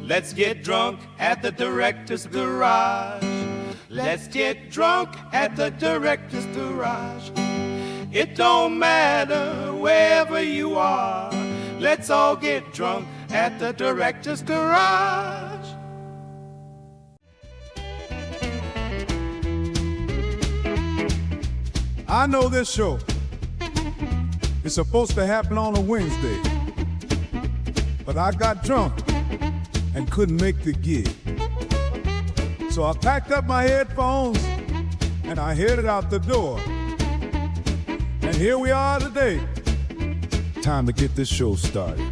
Let's get drunk at the director's garage. Let's get drunk at the director's garage. It don't matter wherever you are. Let's all get drunk at the director's garage. I know this show is supposed to happen on a Wednesday, but I got drunk and couldn't make the gig. So I packed up my headphones and I headed out the door. And here we are today. Time to get this show started.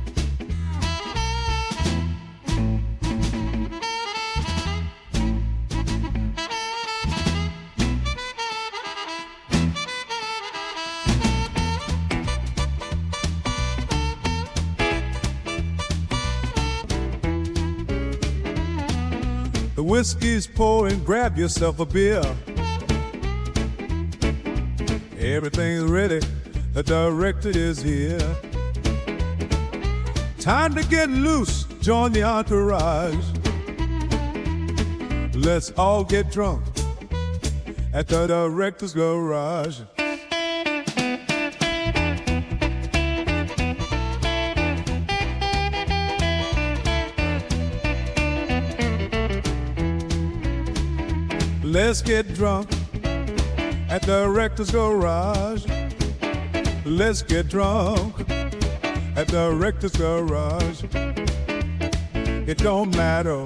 The whiskey's pouring, grab yourself a beer. Everything's ready, the director is here. Time to get loose, join the entourage. Let's all get drunk at the director's garage. Let's get drunk at the director's garage. Let's get drunk at the director's garage. It don't matter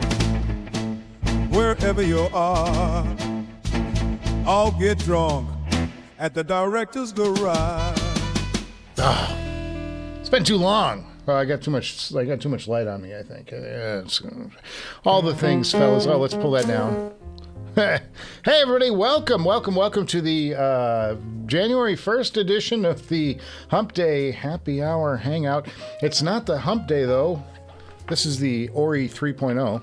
wherever you are. All get drunk at the director's garage. It's been too long. Oh, I got too much light on me, I think. All the things, fellas. Oh, let's pull that down. Hey everybody, welcome to the January 1st edition of the Hump Day Happy Hour Hangout. It's not the Hump Day though. This is the Ori 3.0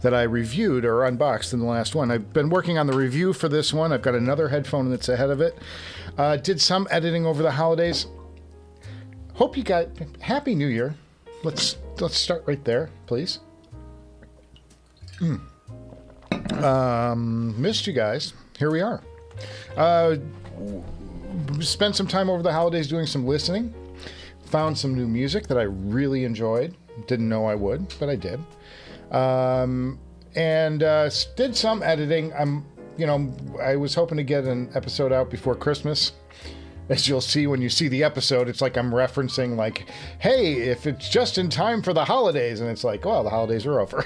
that I reviewed or unboxed in the last one. I've been working on the review for this one. I've got another headphone that's ahead of it. Did some editing over the holidays. Hope you got Happy New Year. Let's start right there, please. Missed you guys. Here we are. Spent some time over the holidays doing some listening. Found some new music that I really enjoyed. Didn't know I would, but I did. And did some editing. I was hoping to get an episode out before Christmas. As you'll see when you see the episode, it's like I'm referencing like, hey, if it's just in time for the holidays, and it's like, well, the holidays are over.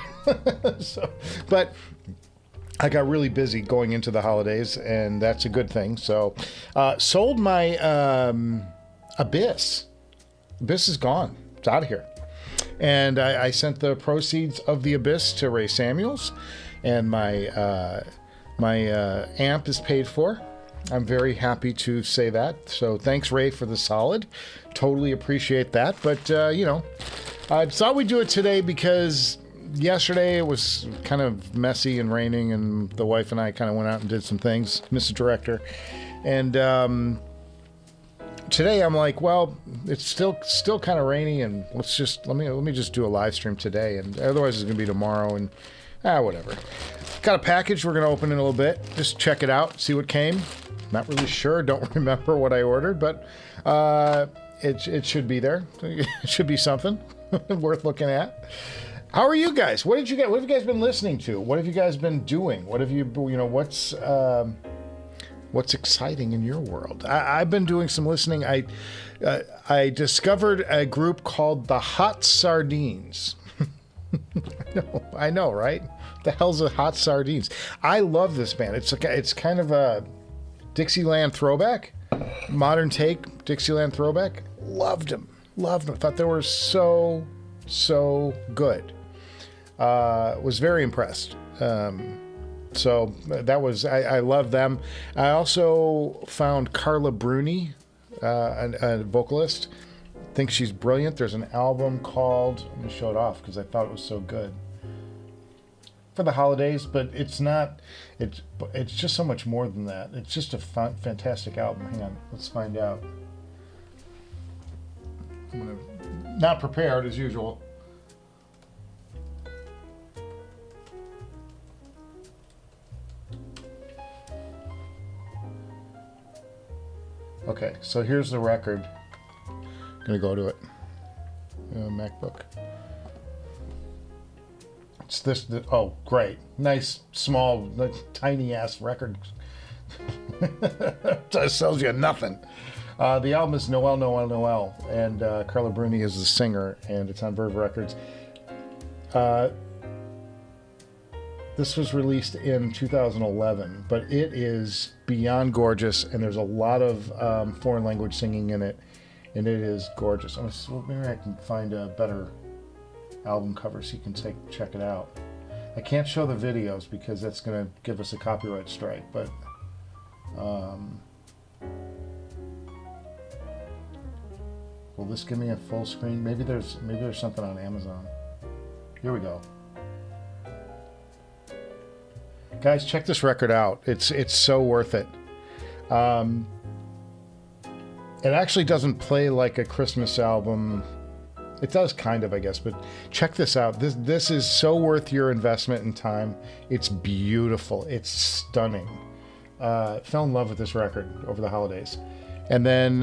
But I got really busy going into the holidays, and that's a good thing. So, sold my Abyss. Abyss is gone. It's out of here. And I sent the proceeds of the Abyss to Ray Samuels, and my amp is paid for. I'm very happy to say that. So thanks, Ray, for the solid. Totally appreciate that. But, I thought we'd do it today because yesterday it was kind of messy and raining, and the wife and I kind of went out and did some things, Mrs. Director. And today I'm like, well, it's still kind of rainy, and let me just do a live stream today, and otherwise it's gonna be tomorrow, and whatever. Got a package we're gonna open in a little bit. Just check it out, see what came. Not really sure, don't remember what I ordered, but it should be there. It should be something worth looking at. How are you guys? What did you get? What have you guys been listening to? What have you guys been doing? What have you what's exciting in your world? I've been doing some listening. I discovered a group called the Hot Sardines. I know, right? The hell's a Hot Sardines? I love this band. It's kind of a Dixieland throwback, modern take Dixieland throwback. Loved them. Thought they were so good. Was very impressed. So that was, I love them. I also found Carla Bruni, a vocalist. I think she's brilliant. There's an album called, let me show it off because I thought it was so good. For the holidays, but it's not, it's just so much more than that. It's just a fantastic album. Hang on, let's find out. I'm not prepared as usual. So here's the record. I'm gonna go to it. MacBook. It's this. Oh, great! Nice, small, tiny ass record. Just tells you nothing. The album is Noel, Noel, Noel, and Carla Bruni is the singer, and it's on Verve Records. This was released in 2011, but it is beyond gorgeous, and there's a lot of foreign language singing in it, and it is gorgeous. Maybe I can find a better album cover so you can check it out. I can't show the videos because that's going to give us a copyright strike, but will this give me a full screen? Maybe there's something on Amazon. Here we go. Guys, check this record out. It's so worth it. It actually doesn't play like a Christmas album. It does kind of, I guess, but check this out. This is so worth your investment in time. It's beautiful. It's stunning. Fell in love with this record over the holidays. And then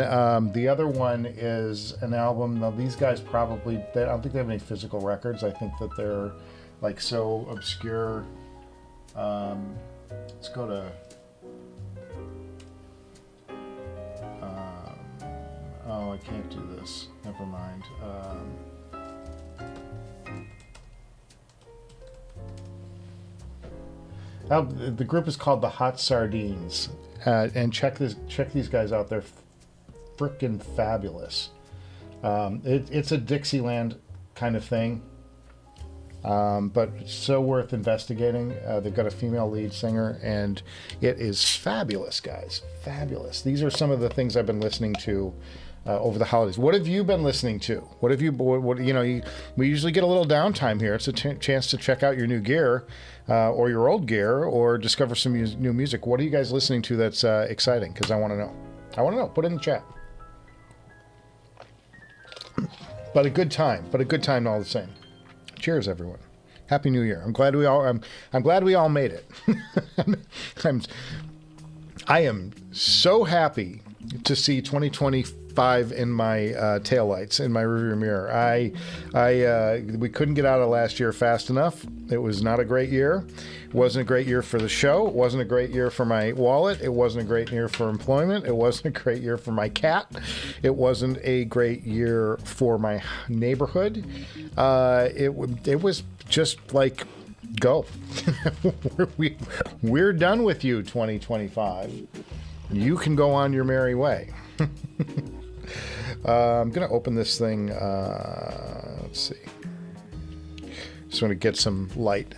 the other one is an album. Now, these guys probably, I don't think they have any physical records. I think that they're like so obscure. Let's go to oh, I can't do this, never mind. The group is called the Hot Sardines, and check these guys out. They're freaking fabulous. It's a Dixieland kind of thing, but it's so worth investigating. They've got a female lead singer, and it is fabulous, guys. Fabulous. These are some of the things I've been listening to over the holidays. What have you been listening to? What have you? We usually get a little downtime here. It's a chance to check out your new gear, or your old gear, or discover some new music. What are you guys listening to that's exciting? Because I want to know. I want to know. Put it in the chat. But a good time all the same. Cheers, everyone. Happy New Year. I'm glad we all made it. I am so happy to see 2025 in my taillights, in my rearview mirror. We couldn't get out of last year fast enough. It was not a great year. It wasn't a great year for the show. It wasn't a great year for my wallet. It wasn't a great year for employment. It wasn't a great year for my cat. It wasn't a great year for my neighborhood. It was just like, go. We're done with you, 2025. You can go on your merry way. I'm going to open this thing. Let's see. Just want to get some light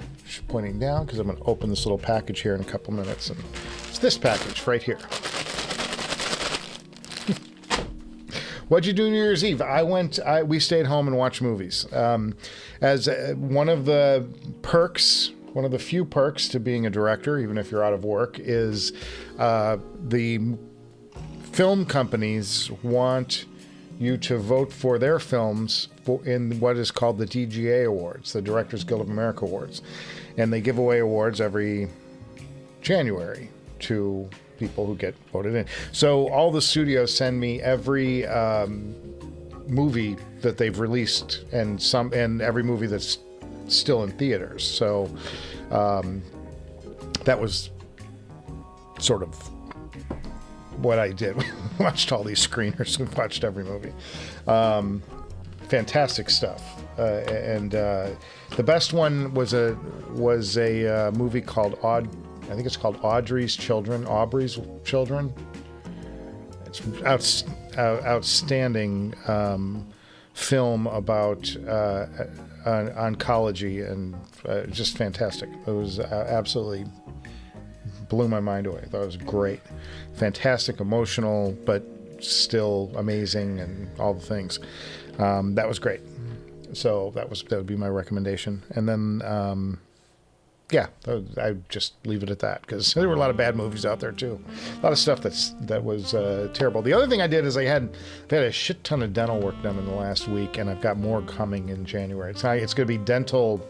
pointing down because I'm going to open this little package here in a couple minutes. And it's this package right here. What'd you do New Year's Eve? We stayed home and watched movies. As one of the perks, one of the few perks to being a director, even if you're out of work, is the film companies want you to vote for their films in what is called the DGA Awards, the Directors Guild of America Awards. And they give away awards every January to people who get voted in. So all the studios send me every movie that they've released and every movie that's still in theaters. So that was sort of what I did. We watched all these screeners. We watched every movie. Fantastic stuff. And the best one was a movie called I think it's called Aubrey's Children. It's outstanding film about oncology and just fantastic. It was absolutely blew my mind away. I thought it was great, fantastic, emotional, but still amazing, and all the things. That was great. So that would be my recommendation. And then yeah, I just leave it at that because there were a lot of bad movies out there too. A lot of stuff that was terrible. The other thing I did is I had a shit ton of dental work done in the last week, and I've got more coming in January. It's going to be dental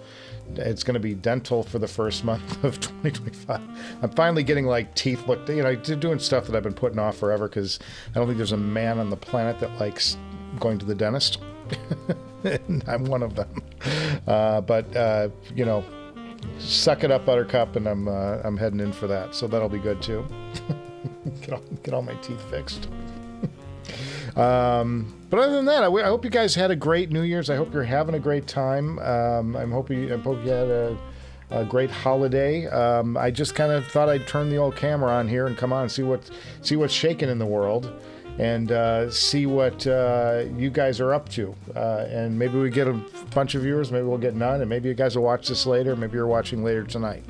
It's going to be dental for the first month of 2025. I'm finally getting like teeth looked, you know, doing stuff that I've been putting off forever because I don't think there's a man on the planet that likes going to the dentist. And I'm one of them. But you know, suck it up, Buttercup, and I'm heading in for that. So that'll be good too. Get all my teeth fixed. But other than that, I hope you guys had a great New Year's. I hope you're having a great time. I hope you had a great holiday. I just kind of thought I'd turn the old camera on here and come on and see what's shaking in the world, and see what you guys are up to. And maybe we get a bunch of viewers, maybe we'll get none, and maybe you guys will watch this later. Maybe you're watching later tonight.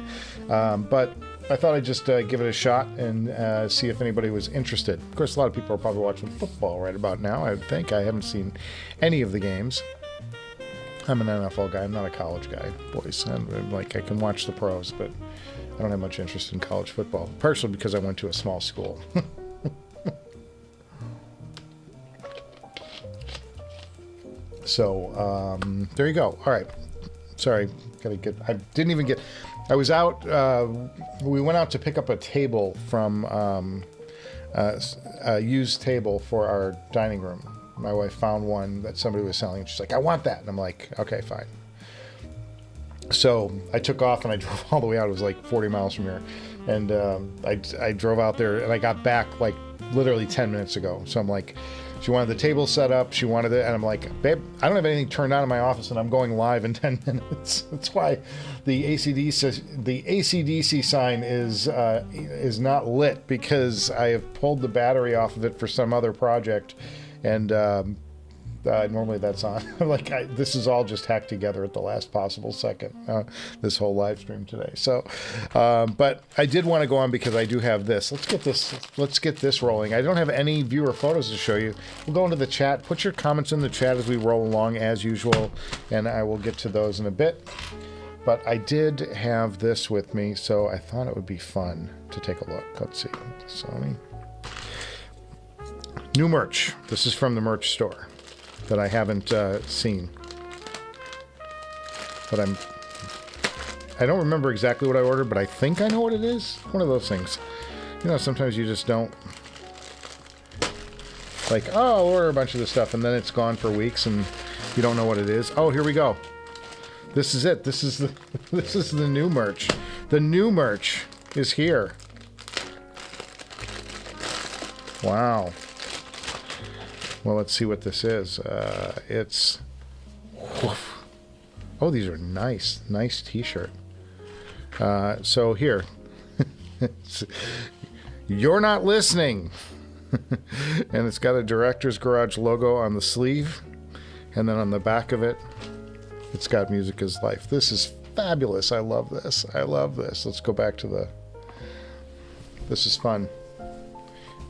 But I thought I'd just give it a shot and see if anybody was interested. Of course, a lot of people are probably watching football right about now, I would think. I haven't seen any of the games. I'm an NFL guy. I'm not a college guy, boys. I'm like, I can watch the pros, but I don't have much interest in college football, partially because I went to a small school. So, there you go. All right. Sorry. I was out, we went out to pick up a table from a used table for our dining room. My wife found one that somebody was selling, and she's like, I want that. And I'm like, okay, fine. So I took off and I drove all the way out. It was like 40 miles from here. And I drove out there, and I got back like literally 10 minutes ago. So I'm like, she wanted the table set up. She wanted it. And I'm like, babe, I don't have anything turned on in my office, and I'm going live in 10 minutes. That's why the AC/DC sign is not lit, because I have pulled the battery off of it for some other project. And normally that's on. Like, this is all just hacked together at the last possible second, this whole live stream today. So, but I did want to go on because I do have this. Let's get this rolling. I don't have any viewer photos to show you. We'll go into the chat. Put your comments in the chat as we roll along as usual, and I will get to those in a bit. But I did have this with me, so I thought it would be fun to take a look. Let's see. Sony. New merch. This is from the merch store that I haven't seen. But I don't remember exactly what I ordered, but I think I know what it is. One of those things. You know, sometimes you just don't. Like, oh, I'll order a bunch of this stuff, and then it's gone for weeks, and you don't know what it is. Oh, here we go. This is it. This is the new merch. The new merch is here. Wow. Well, let's see what this is. It's... Woof. Oh, these are nice. Nice t-shirt. So here. You're not listening. And it's got a Director's Garage logo on the sleeve. And then on the back of it, it's got Music is Life. This is fabulous. I love this. I love this. Let's go back to the... This is fun.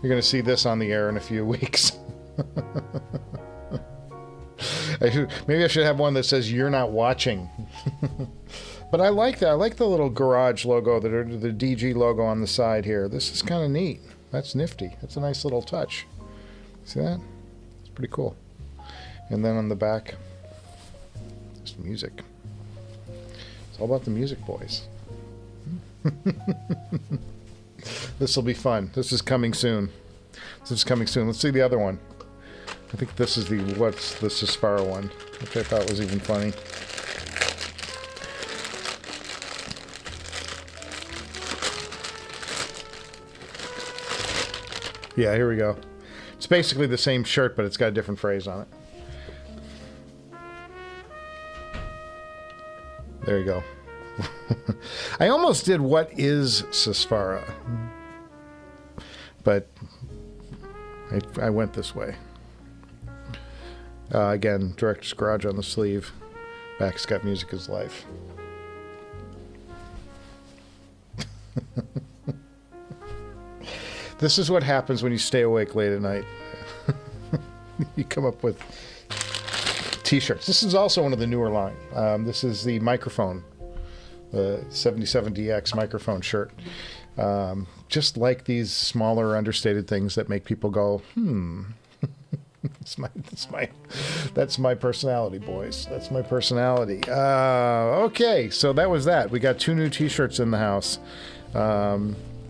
You're going to see this on the air in a few weeks. Maybe I should have one that says "You're not watching." But I like that. I like the little garage logo, the DG logo on the side here. This is kind of neat. That's nifty. That's a nice little touch. See that? It's pretty cool. And then on the back, just music. It's all about the music, boys. This will be fun. This is coming soon. This is coming soon. Let's see the other one. I think this is the Sespara one, which I thought was even funny. Yeah, here we go. It's basically the same shirt, but it's got a different phrase on it. There you go. I almost did What is Sespara? But I went this way. Again, Director's Garage on the sleeve. Back's got Music is Life. This is what happens when you stay awake late at night. You come up with t-shirts. This is also one of the newer line. This is the microphone. The 77DX microphone shirt. Just like these smaller, understated things that make people go, That's my personality, boys. That's my personality. Okay, so that was that. We got 2 new T-shirts in the house.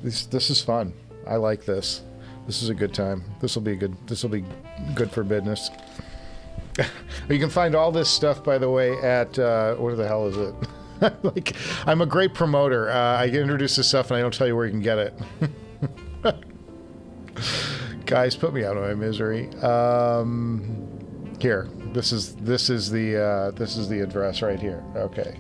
This is fun. I like this. This is a good time. This will be good for business. You can find all this stuff, by the way, at where the hell is it? Like, I'm a great promoter. I introduce this stuff and I don't tell you where you can get it. Guys, put me out of my misery. Here, this is the address right here. Okay.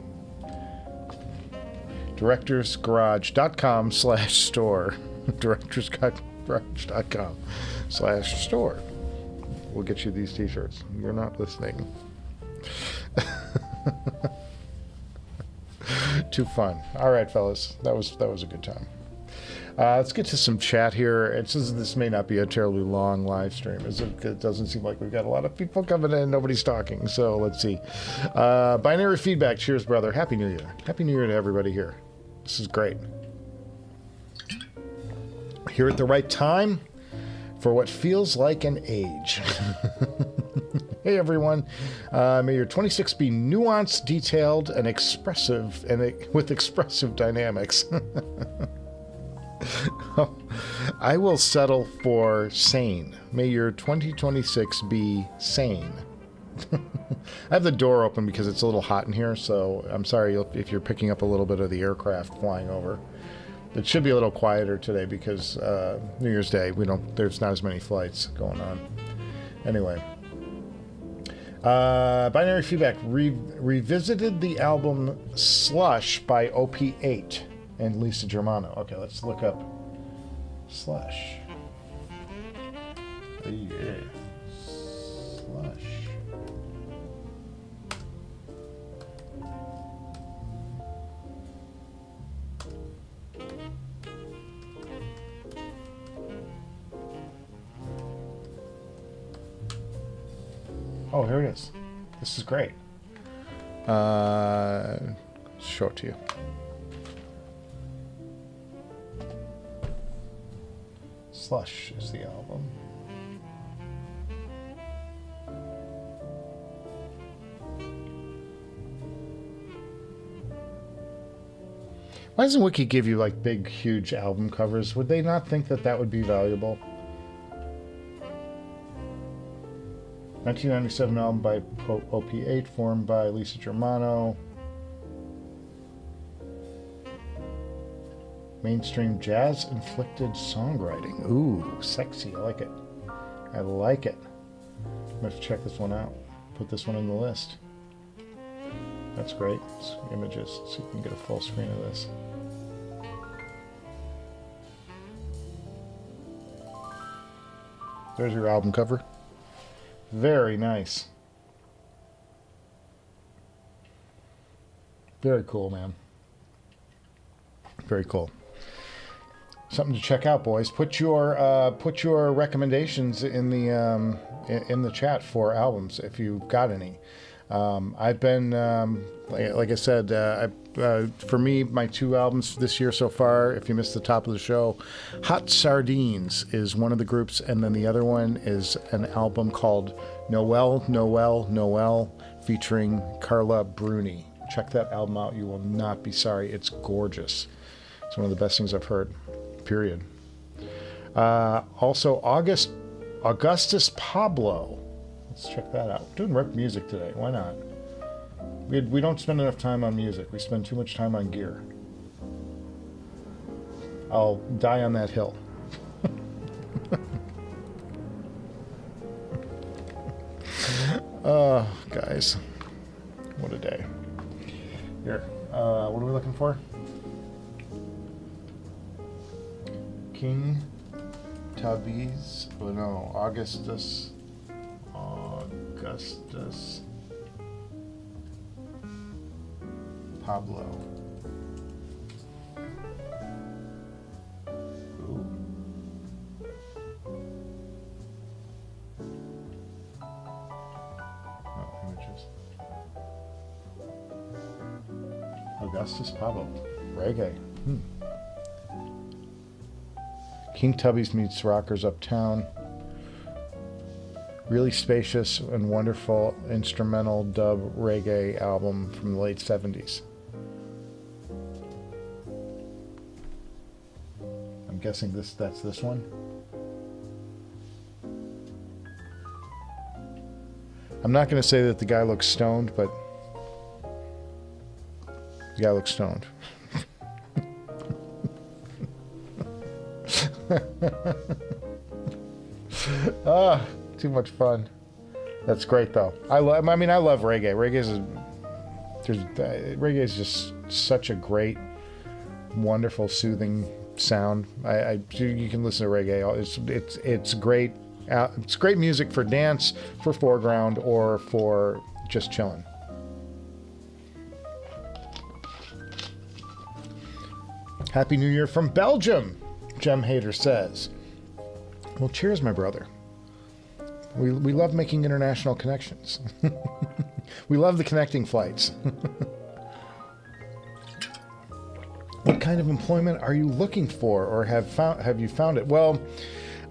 directorsgarage.com/store. directorsgarage.com/store. We'll get you these T-shirts. You're not listening. Too fun. All right, fellas. That was a good time. Let's get to some chat here. It says this may not be a terribly long live stream. It doesn't seem like we've got a lot of people coming in. Nobody's talking. So let's see. Binary feedback. Cheers, brother. Happy New Year. Happy New Year to everybody here. This is great. Here at the right time for what feels like an age. Hey, everyone. May your 26 be nuanced, detailed, and expressive, and with expressive dynamics. I will settle for sane. May your 2026 be sane. I have the door open because it's a little hot in here, so I'm sorry if you're picking up a little bit of the aircraft flying over. It should be a little quieter today because New Year's Day, there's not as many flights going on. Anyway. Binary feedback. Revisited the album Slush by OP8 and Lisa Germano. Okay, let's look up Slush. Oh, yeah. Slush. Oh, here it is. This is great. Show it to you. Slush is the album. Why doesn't Wiki give you like big, huge album covers? Would they not think that that would be valuable? 1997 album by OP8, formed by Lisa Germano. Mainstream jazz-inflected songwriting. Ooh, sexy. I like it. I like it. I'm going to have to check this one out. Put this one in the list. That's great. It's images, so you can get a full screen of this. There's your album cover. Very nice. Very cool, man. Very cool. Something to check out, boys. Put your recommendations in the chat for albums if you've got any. I've been like I said, for me, my 2 albums this year so far. If you missed the top of the show, Hot Sardines is one of the groups, and then the other one is an album called Noel, Noel, Noel, featuring Carla Bruni. Check that album out. You will not be sorry. It's gorgeous. It's one of the best things I've heard. Period. Also, Augustus Pablo. Let's check that out. We're doing rep music today. Why not? We don't spend enough time on music. We spend too much time on gear. I'll die on that hill. Oh, guys. What a day. Here. What are we looking for? King Tubby's. Oh, no. Augustus Pablo. Ooh. Oh, images. Augustus Pablo. Reggae. King Tubby's meets Rockers Uptown. really spacious and wonderful instrumental dub reggae album from the late 70s. I'm guessing that's this one. I'm not going to say that the guy looks stoned, but the guy looks stoned. Too much fun. That's great, though. I love reggae. Reggae is just such a great, wonderful, soothing sound. You can listen to reggae. It's great. It's great music for dance, for foreground, or for just chilling. Happy New Year from Belgium, Gem Hater says. Well, cheers, my brother. We love making international connections. We love the connecting flights. What kind of employment are you looking for, or have you found it? Well,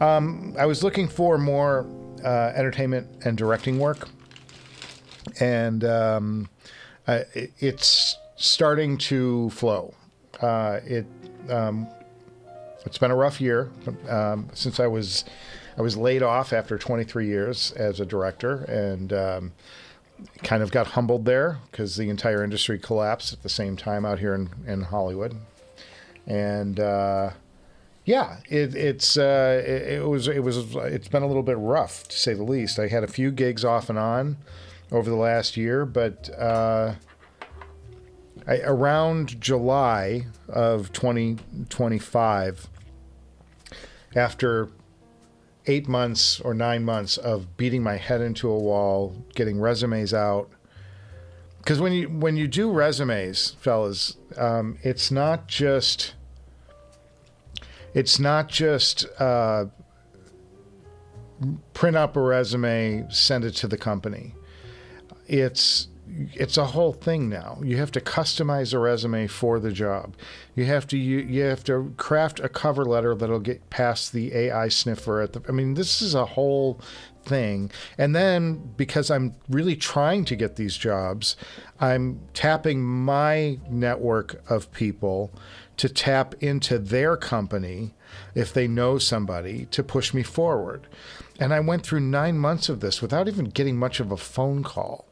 I was looking for more entertainment and directing work, and it's starting to flow. It's been a rough year since I was laid off after 23 years as a director, and kind of got humbled there because the entire industry collapsed at the same time out here in Hollywood, and it's been a little bit rough, to say the least. I had a few gigs off and on over the last year, but around July of 2025, after 8 months or 9 months of beating my head into a wall, getting resumes out, because when you do resumes, fellas, it's not just print up a resume, send it to the company. It's a whole thing now. You have to customize a resume for the job. You have to craft a cover letter that'll get past the AI sniffer this is a whole thing. And then, because I'm really trying to get these jobs, I'm tapping my network of people to tap into their company if they know somebody to push me forward. And I went through 9 months of this without even getting much of a phone call.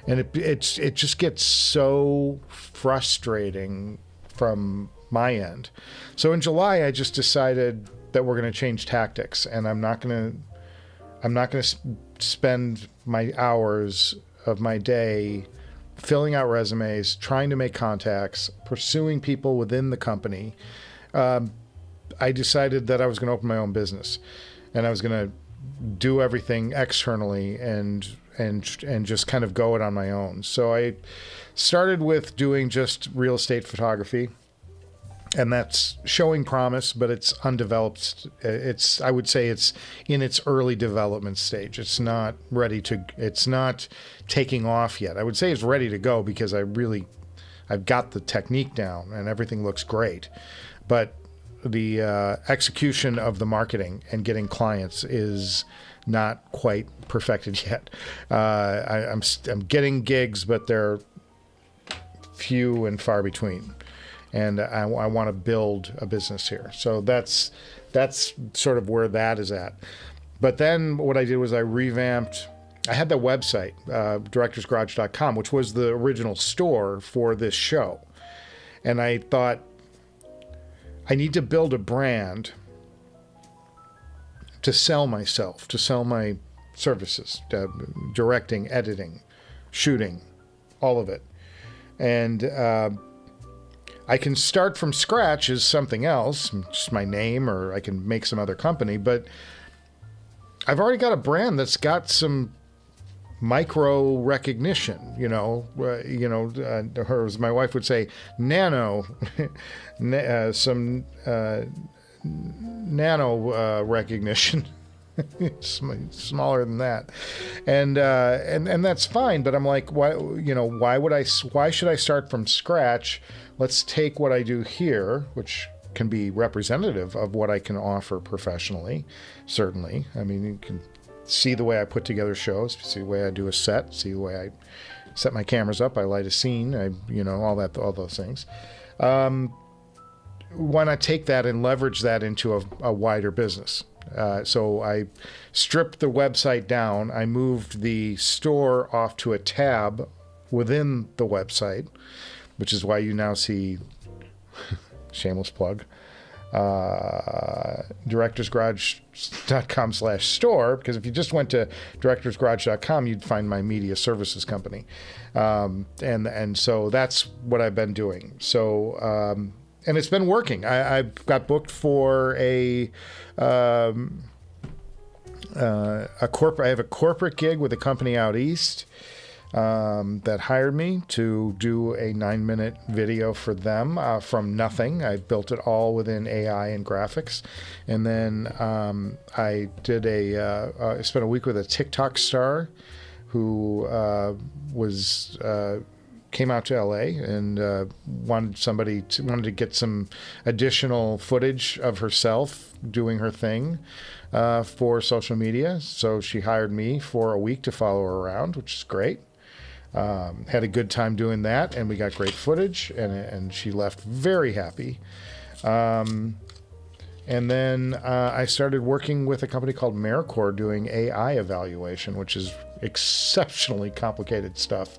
And it just gets so frustrating from my end. So in July, I just decided that we're going to change tactics, and I'm not going to spend my hours of my day filling out resumes, trying to make contacts, pursuing people within the company. I decided that I was going to open my own business, and I was going to do everything externally and just kind of go it on my own. So I started with doing just real estate photography, and that's showing promise, but it's undeveloped. I would say it's in its early development stage. It's not taking off yet. I would say it's ready to go because I've got the technique down and everything looks great. But the execution of the marketing and getting clients is not quite perfected yet. I'm getting gigs, but they're few and far between. And I want to build a business here. So that's sort of where that is at. But then what I did was I revamped. I had the website, directorsgarage.com, which was the original store for this show. And I thought, I need to build a brand to sell myself, to sell my services, directing, editing, shooting, all of it. And I can start from scratch as something else, just my name, or I can make some other company, but I've already got a brand that's got some micro recognition, or as my wife would say, nano, some nano recognition. Smaller than that, and that's fine. But I'm like, why should I start from scratch? Let's take what I do here, which can be representative of what I can offer professionally. Certainly, I mean, you can see the way I put together shows, see the way I do a set, see the way I set my cameras up, I light a scene, all those things. Why not take that and leverage that into a wider business? So I stripped the website down. I moved the store off to a tab within the website, which is why you now see, shameless plug, directorsgarage.com/store, because if you just went to directorsgarage.com, you'd find my media services company. And so that's what I've been doing. So, and it's been working. I got booked for I have a corporate gig with a company out east that hired me to do a 9-minute video for them from nothing. I built it all within AI and graphics. And then I did I spent a week with a TikTok star who came out to LA and wanted to get some additional footage of herself doing her thing for social media. So she hired me for a week to follow her around, which is great. Had a good time doing that, and we got great footage, and she left very happy. And then I started working with a company called AmeriCorps doing AI evaluation, which is exceptionally complicated stuff,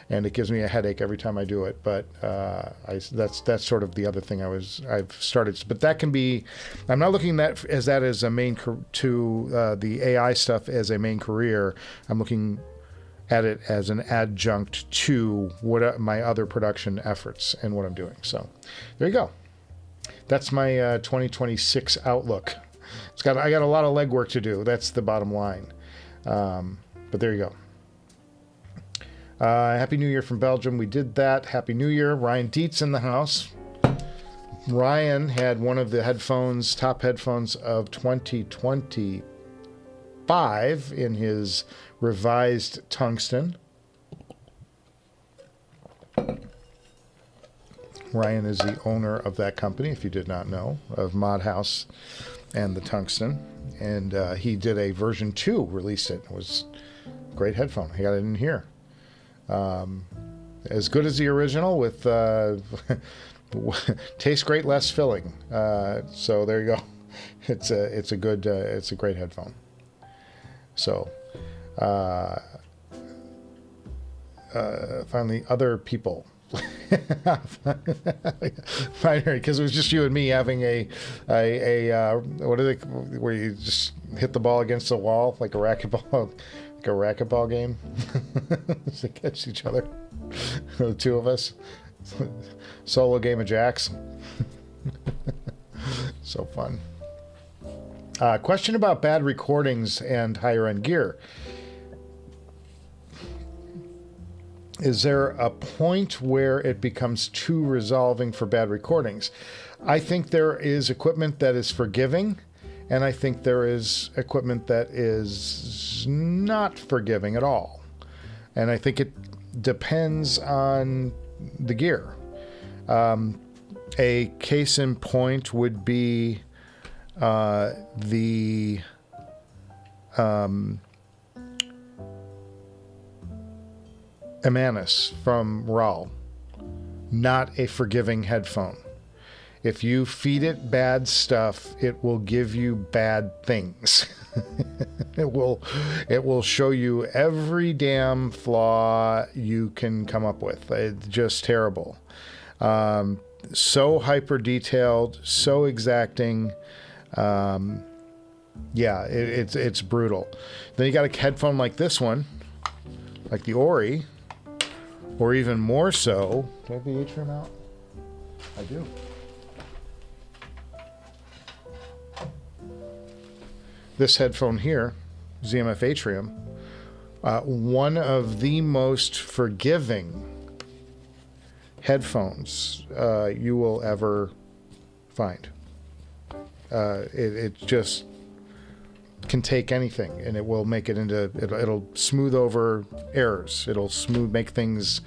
and it gives me a headache every time I do it. But that's sort of the other thing I've started. But that can be, I'm not looking at that as a main the AI stuff as a main career. I'm looking at it as an adjunct to my other production efforts and what I'm doing. So there you go. That's my 2026 outlook. I got a lot of legwork to do. That's the bottom line. But there you go. Happy New Year from Belgium. We did that. Happy New Year. Ryan Dietz in the house. Ryan had one of the top headphones of 2025 in his revised tungsten. Ryan is the owner of that company, if you did not know, of Mod House and the tungsten. And he did a version 2, released it. It was a great headphone. I got it in here. As good as the original with tastes great, less filling. So there you go. It's a great headphone. So finally, other people. Because it was just you and me having a what are they, where you just hit the ball against the wall like a racquetball. Like a racquetball game against each other. The two of us. Solo game of jacks. So fun. Question about bad recordings and higher end gear. Is there a point where it becomes too resolving for bad recordings? I think there is equipment that is forgiving, and I think there is equipment that is not forgiving at all. And I think it depends on the gear. A case in point would be the Imanis from RAL. Not a forgiving headphone. If you feed it bad stuff, it will give you bad things. It will show you every damn flaw you can come up with. It's just terrible. So hyper detailed, so exacting. Yeah, it's brutal. Then you got a headphone like this one, like the Ori, or even more so. Do I have the atrium out? I do. This headphone here, ZMF Atrium, one of the most forgiving headphones you will ever find. It just can take anything, and it will make it into. It'll smooth over errors. It'll make things.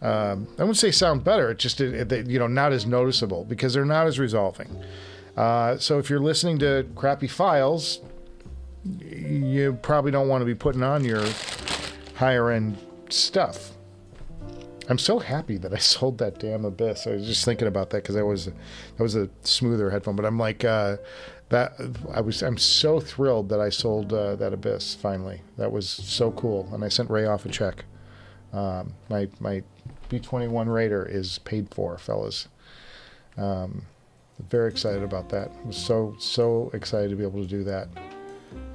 I wouldn't say sound better. It just not as noticeable because they're not as resolving. So if you're listening to crappy files, you probably don't want to be putting on your higher end stuff. I'm so happy that I sold that damn Abyss. I was just thinking about that because that was a smoother headphone. But I'm like I'm so thrilled that I sold that Abyss finally. That was so cool, and I sent Ray off a check. My B21 Raider is paid for, fellas. Very excited about that. I was so excited to be able to do that.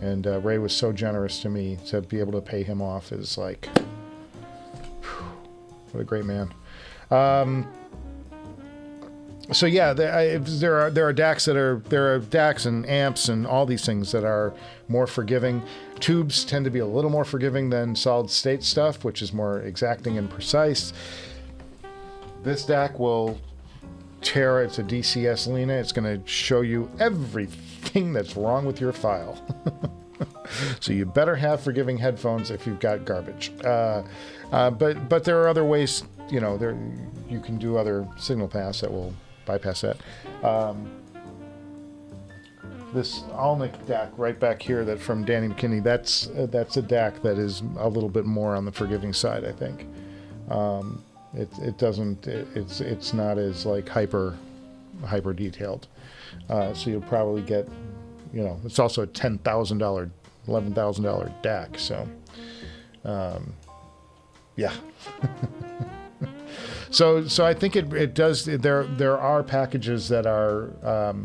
And Ray was so generous to me to be able to pay him off. Is like, whew, what a great man. So yeah, there are DACs and amps and all these things that are more forgiving. Tubes tend to be a little more forgiving than solid state stuff, which is more exacting and precise. This DAC will tear. It's a DCS Lena. It's going to show you everything that's wrong with your file. So you better have forgiving headphones if you've got garbage. But there are other ways. You know, you can do other signal paths that will bypass that. This Alnick DAC right back here, that from Danny McKinney, that's a DAC that is a little bit more on the forgiving side, I think. It's not as like hyper detailed. So you'll probably get, you know, it's also a $10,000, $11,000 DAC. So, yeah. So I think it does. There are packages that are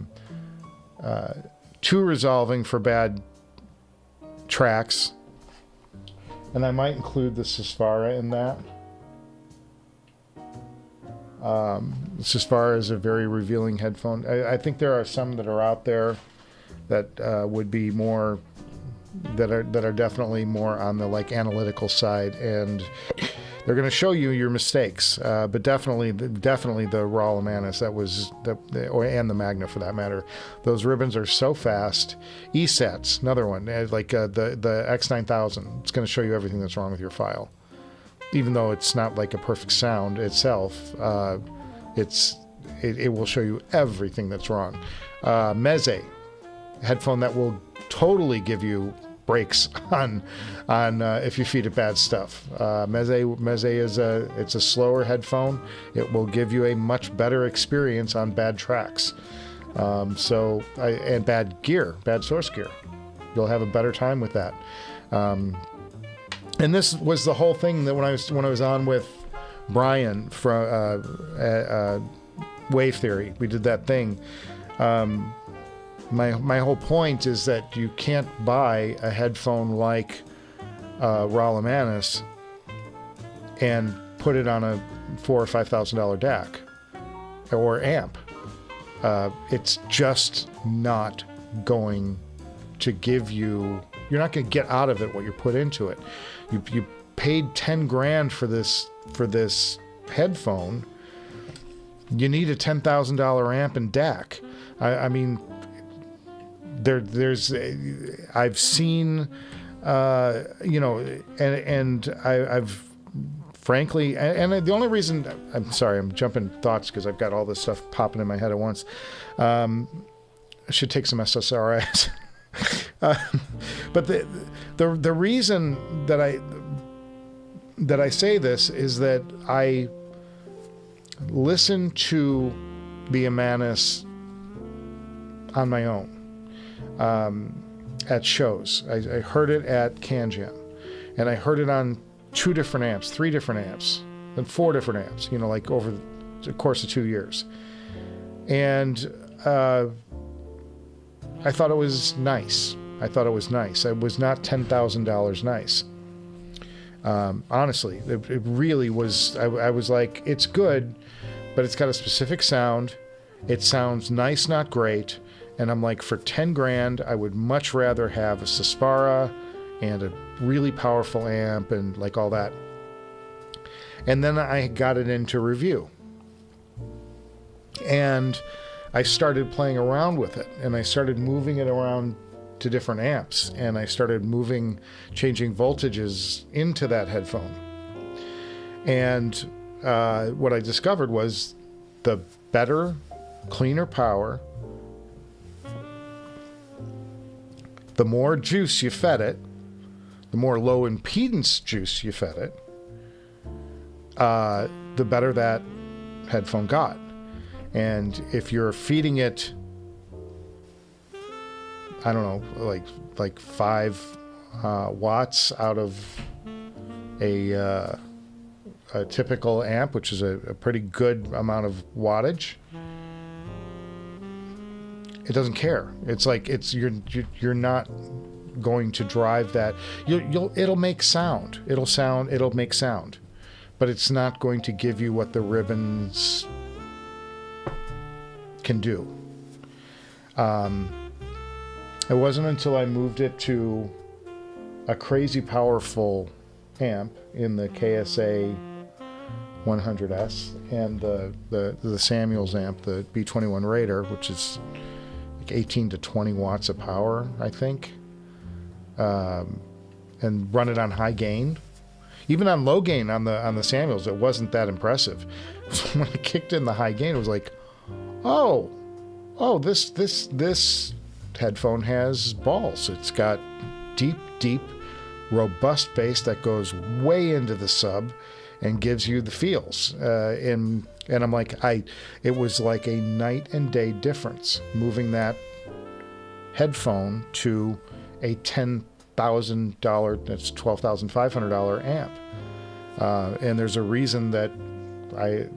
too resolving for bad tracks, and I might include the Sesfara in that. Sesfara is a very revealing headphone. I think there are some that are out there that would be more that are definitely more on the like analytical side, and they're going to show you your mistakes. But definitely the Raw Manus, and the Magna for that matter. Those ribbons are so fast. ESETs, another one, like the X9000. It's going to show you everything that's wrong with your file. Even though it's not like a perfect sound itself, it will show you everything that's wrong. Meze, headphone that will totally give you breaks on if you feed it bad stuff. Meze is a slower headphone. It will give you a much better experience on bad tracks. And bad source gear. You'll have a better time with that. And this was the whole thing that when I was on with Brian from Wave Theory, we did that thing. My whole point is that you can't buy a headphone like Raw Manus and put it on a $4,000 or $5,000 DAC or amp. It's just not going to give you. You're not going to get out of it what you put into it. You paid 10 grand for this headphone. You need a $10,000 amp and DAC. I mean, I've seen, I've frankly, and the only reason, I'm sorry, I'm jumping thoughts because I've got all this stuff popping in my head at once. I should take some SSRIs. But the reason that I say this is that I listened to the Amanus on my own at shows. I heard it at CanJam, and I heard it on 2 different amps, 3 different amps, and 4 different amps. Like over the course of 2 years, and I thought it was nice. It was not $10,000 nice. Honestly, it really was. I was like, it's good, but it's got a specific sound. It sounds nice, not great. And I'm like, for 10 grand, I would much rather have a Sesfara and a really powerful amp and like all that. And then I got it into review. And I started playing around with it, and I started moving it around to different amps, and I started changing voltages into that headphone. And what I discovered was the better, cleaner power, the more juice you fed it, the more low impedance juice you fed it, the better that headphone got. And if you're feeding it, I don't know, like 5 watts out of a typical amp, which is a pretty good amount of wattage, it doesn't care. It's like you're not going to drive that. It'll make sound. It'll make sound, but it's not going to give you what the ribbons can do. It wasn't until I moved it to a crazy powerful amp in the KSE-1500 and the Samuels amp, the B21 Raider, which is like 18 to 20 watts of power, I think, and run it on high gain. Even on low gain on the Samuels, it wasn't that impressive. So when I kicked in the high gain, it was like, oh, this headphone has balls. It's got deep, robust bass that goes way into the sub and gives you the feels. And I'm like, it was like a night and day difference moving that headphone to a $10,000, that's $12,500 amp. And there's a reason that I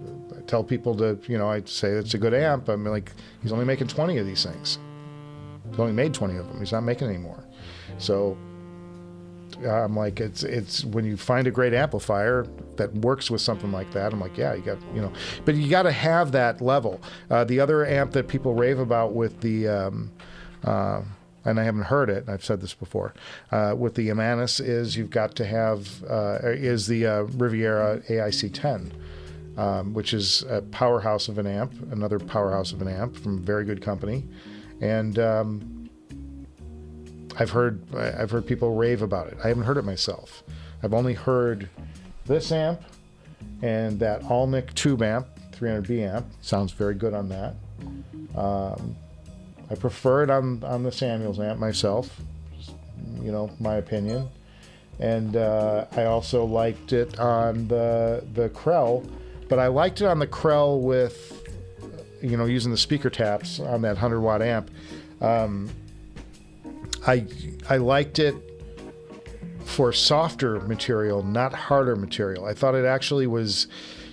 tell people to, I say it's a good amp. I'm like, he's only making 20 of these things. He's only made 20 of them. He's not making any more. So I'm like, it's when you find a great amplifier that works with something like that, I'm like, yeah, you got, but you got to have that level. The other amp that people rave about with the, and I haven't heard it, I've said this before, with the Imanis is you've got to have, is the Riviera AIC-10, which is a powerhouse of an amp, another powerhouse of an amp from a very good company. And I've heard people rave about it. I haven't heard it myself. I've only heard this amp and that Alnick tube amp, 300B amp. Sounds very good on that. I prefer it on the Samuels amp myself, my opinion. And I also liked it on the Krell, but I liked it on the Krell with, using the speaker taps on that 100-watt amp. I liked it for softer material, not harder material. I thought it actually was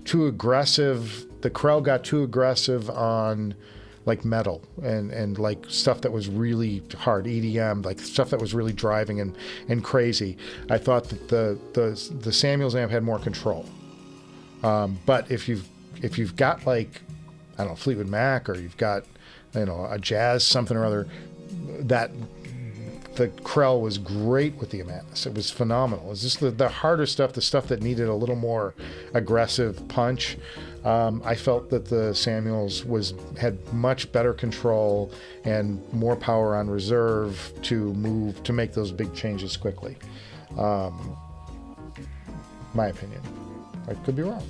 too aggressive. The Krell got too aggressive on like metal and like stuff that was really hard, EDM, like stuff that was really driving and crazy. I thought that the Samuels amp had more control. But if you've got like, I don't know, Fleetwood Mac, or you've got, a jazz something or other, that the Krell was great with the Imanis. It was phenomenal. It was just the harder stuff, the stuff that needed a little more aggressive punch. I felt that the Samuels had much better control and more power on reserve to make those big changes quickly. My opinion. I could be wrong.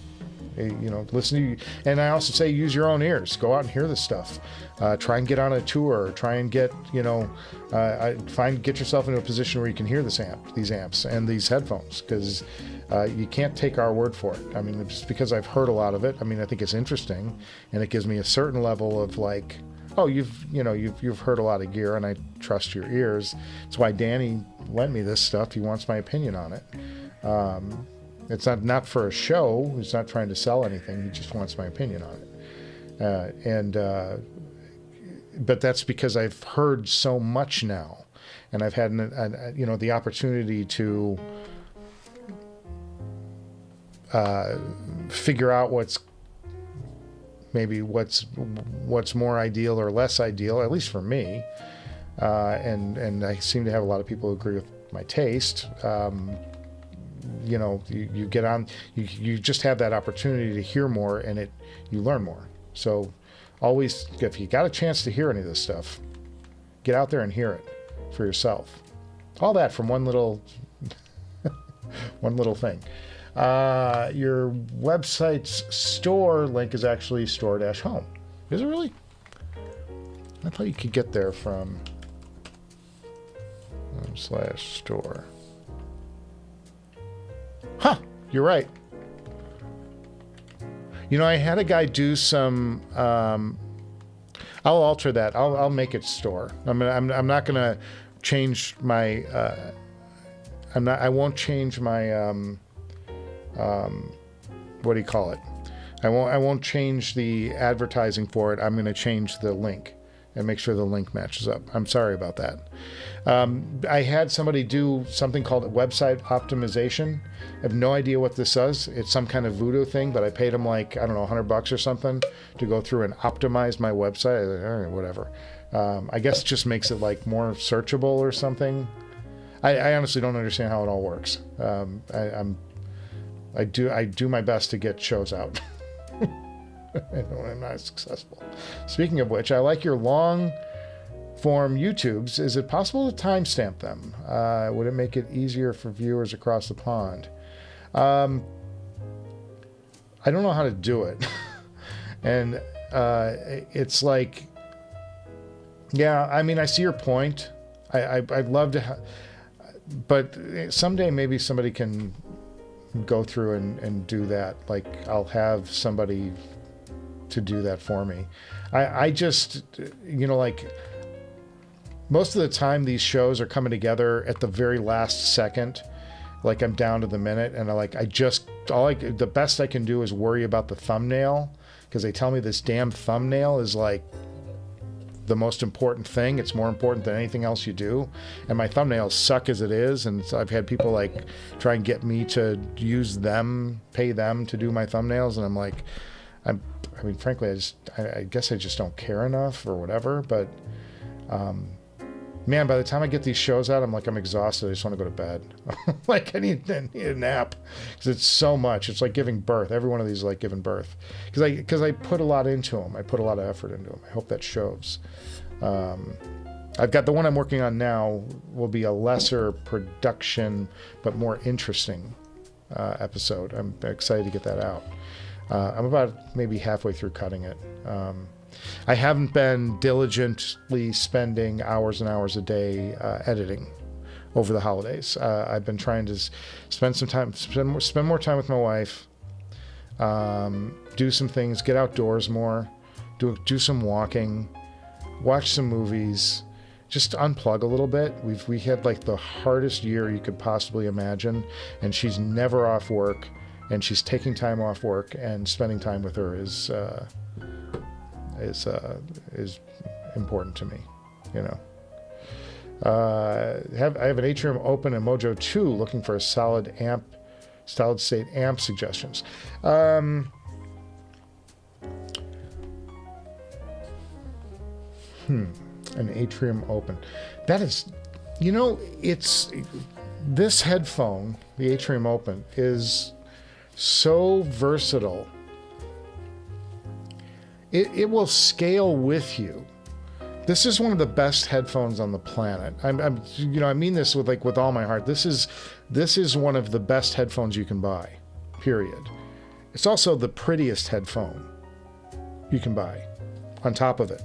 Listen to you. And I also say use your own ears. Go out and hear this stuff. Try and get on a tour. Try and get, get yourself into a position where you can hear these amps and these headphones, because you can't take our word for it. I mean, just because I've heard a lot of it, I think it's interesting, and it gives me a certain level of like, oh, you've heard a lot of gear, and I trust your ears. That's why Danny lent me this stuff. He wants my opinion on it. It's not for a show. He's not trying to sell anything. He just wants my opinion on it. But that's because I've heard so much now, and I've had the opportunity to figure out what's more ideal or less ideal, at least for me. And I seem to have a lot of people who agree with my taste. You get on, you just have that opportunity to hear more, and you learn more. So always, if you got a chance to hear any of this stuff, get out there and hear it for yourself. All that from one little thing. Your website's store link is actually store-home. Is it really? I thought you could get there from /store. Huh, you're right. You know, I had a guy do some. I'll alter that. I'll make it store. I'm not gonna change my. I won't change my. What do you call it? I won't change the advertising for it. I'm going to change the link and make sure the link matches up. I'm sorry about that. I had somebody do something called website optimization. I have no idea what this is. It's some kind of voodoo thing, but I paid him like, I don't know, $100 or something to go through and optimize my website. I was like, all right, whatever. I guess it just makes it like more searchable or something. I honestly don't understand how it all works. I do my best to get shows out. I'm not successful. Speaking of which, I like your long form YouTubes. Is it possible to timestamp them? Would it make it easier for viewers across the pond? I don't know how to do it. And it's like, yeah, I mean, I see your point. I'd love to, but someday maybe somebody can go through and do that. Like, I'll have somebody to do that for me. I just, you know, like, most of the time these shows are coming together at the very last second. Like, I'm down to the minute, and the best I can do is worry about the thumbnail, because they tell me this damn thumbnail is like the most important thing. It's more important than anything else you do. And my thumbnails suck as it is. And so I've had people like try and get me to use them, pay them to do my thumbnails. And I'm like, I mean, frankly, I guess I just don't care enough or whatever. But, man, by the time I get these shows out, I'm exhausted. I just want to go to bed. Like, I need a nap, because it's so much. It's like giving birth. Every one of these is like giving birth, because I put a lot into them. I put a lot of effort into them. I hope that shows. I've got the one I'm working on now will be a lesser production but more interesting episode. I'm excited to get that out. I'm about maybe halfway through cutting it. I haven't been diligently spending hours and hours a day editing over the holidays. I've been trying to spend more time with my wife, do some things, get outdoors more, do some walking, watch some movies, just unplug a little bit. We had like the hardest year you could possibly imagine, and she's never off work, and she's taking time off work, and spending time with her is important to me, you know. I have an Atrium Open and Mojo 2 looking for a solid state amp suggestions. An Atrium Open. That is, you know, this headphone, the Atrium Open, is so versatile. It will scale with you. This is one of the best headphones on the planet. I mean this with all my heart. This is one of the best headphones you can buy. Period. It's also the prettiest headphone you can buy. On top of it,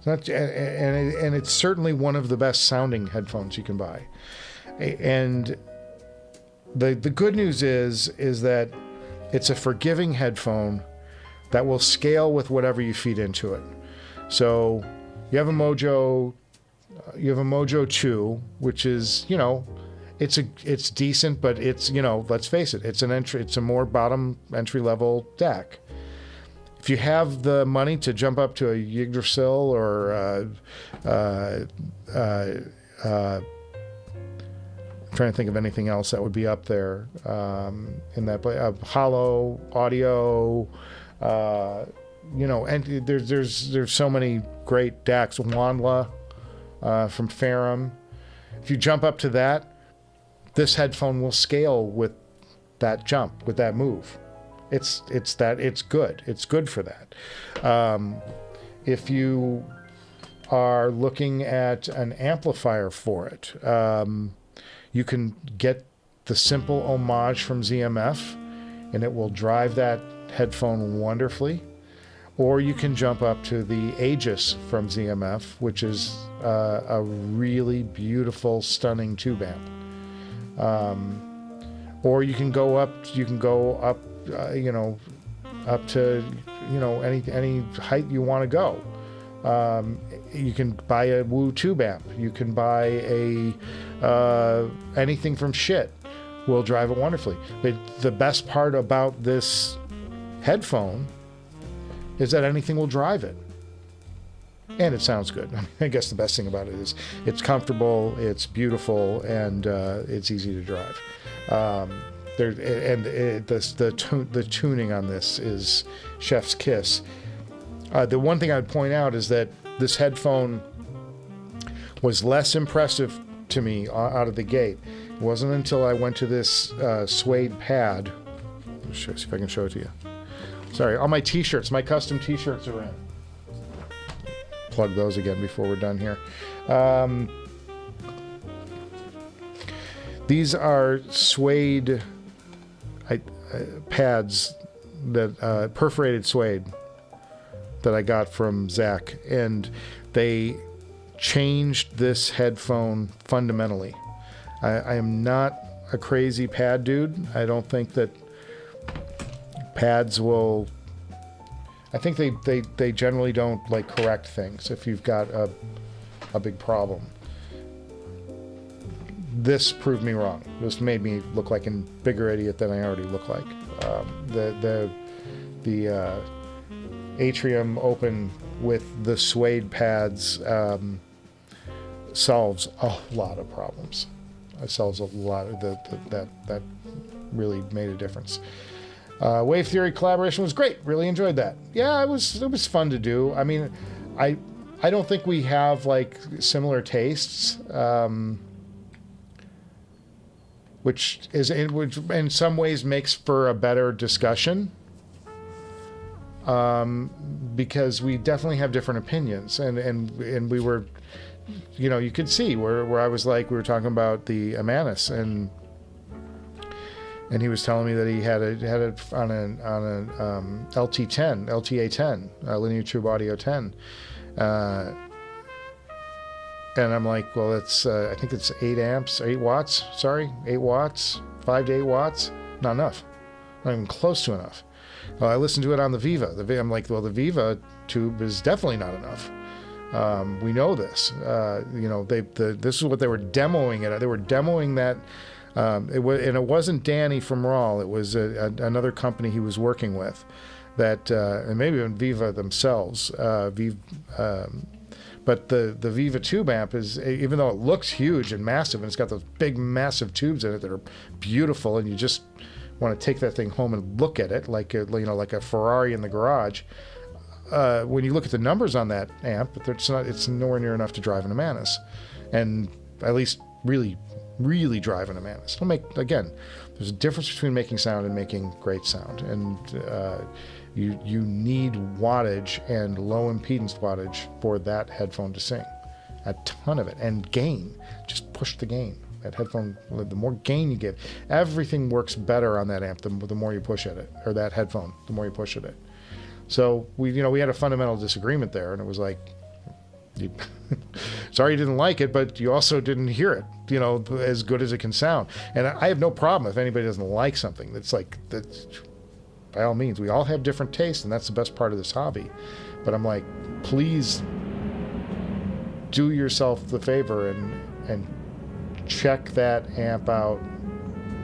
it's certainly one of the best sounding headphones you can buy. And the good news is that it's a forgiving headphone that will scale with whatever you feed into it. So you have a Mojo 2, which is, you know, it's decent, but it's, you know, let's face it, it's a more bottom entry level DAC. If you have the money to jump up to a Yggdrasil or I'm trying to think of anything else that would be up there in that play. Hollow audio, you know, and there's so many great DACs. Wanla from Ferrum. If you jump up to that, this headphone will scale with that jump, with that move. It's good. It's good for that. If you are looking at an amplifier for it, you can get the simple Homage from ZMF, and it will drive that headphone wonderfully. Or you can jump up to the Aegis from ZMF, which is a really beautiful, stunning tube amp. Or you can go up. Up to any height you want to go. You can buy a Woo tube amp. You can buy anything from Shit. Will drive it wonderfully. But the best part about this headphone is that anything will drive it. And it sounds good. I guess the best thing about it is it's comfortable, it's beautiful, and it's easy to drive. The tuning on this is chef's kiss. The one thing I would point out is that this headphone was less impressive to me out of the gate. It wasn't until I went to this suede pad. Let's see if I can show it to you. Sorry, all my t-shirts, my custom t-shirts are in. Plug those again before we're done here. These are suede pads, that perforated suede that I got from Zach, and they changed this headphone fundamentally. I am not a crazy pad dude. I don't think that pads will... I think they generally don't like correct things if you've got a big problem. This proved me wrong. This made me look like a bigger idiot than I already look like. The Atrium Open with the suede pads solves a lot of problems. It solves a lot of that really made a difference. Wave Theory collaboration was great. Really enjoyed that. Yeah, it was fun to do. I mean, I don't think we have like similar tastes, which in some ways makes for a better discussion, because we definitely have different opinions, and we were, you could see where I was like, we were talking about the Amanus, and he was telling me that he had it on an LTA10, linear tube audio 10, and I'm like, well, it's I think it's 8 watts, 5 to 8 watts, not enough, not even close to enough. I listened to it on the Viva. I'm like, well, the Viva tube is definitely not enough. We know this. This is what they were demoing it. They were demoing that. And it wasn't Danny from Rawl. It was another company he was working with, that, and maybe even Viva themselves. But the Viva tube amp is, even though it looks huge and massive, and it's got those big, massive tubes in it that are beautiful, and you just want to take that thing home and look at it like a Ferrari in the garage. When you look at the numbers on that amp, it's nowhere near enough to drive an Amanus, and at least really driving a Amanus. There's a difference between making sound and making great sound, and you need wattage and low impedance wattage for that headphone to sing. A ton of it, and gain. Just push the gain. That headphone, the more gain you give, everything works better on that amp the more you push at it, or that headphone, the more you push at it. So we had a fundamental disagreement there, and it was like, sorry you didn't like it, but you also didn't hear it, as good as it can sound. And I have no problem if anybody doesn't like something. That's by all means, we all have different tastes, and that's the best part of this hobby. But I'm like, please do yourself the favor and check that amp out,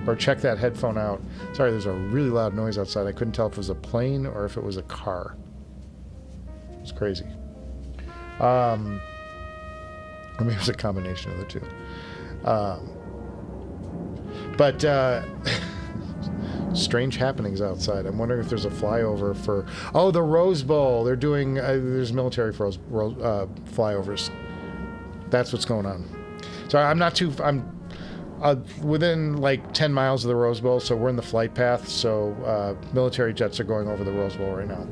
or check that headphone out. Sorry, there's a really loud noise outside. I couldn't tell if it was a plane or if it was a car. It's crazy. Or maybe it was a combination of the two. But strange happenings outside. I'm wondering if there's a flyover for... Oh, the Rose Bowl. They're doing... there's military flyovers. That's what's going on. So I'm within like 10 miles of the Rose Bowl, so we're in the flight path. So military jets are going over the Rose Bowl right now.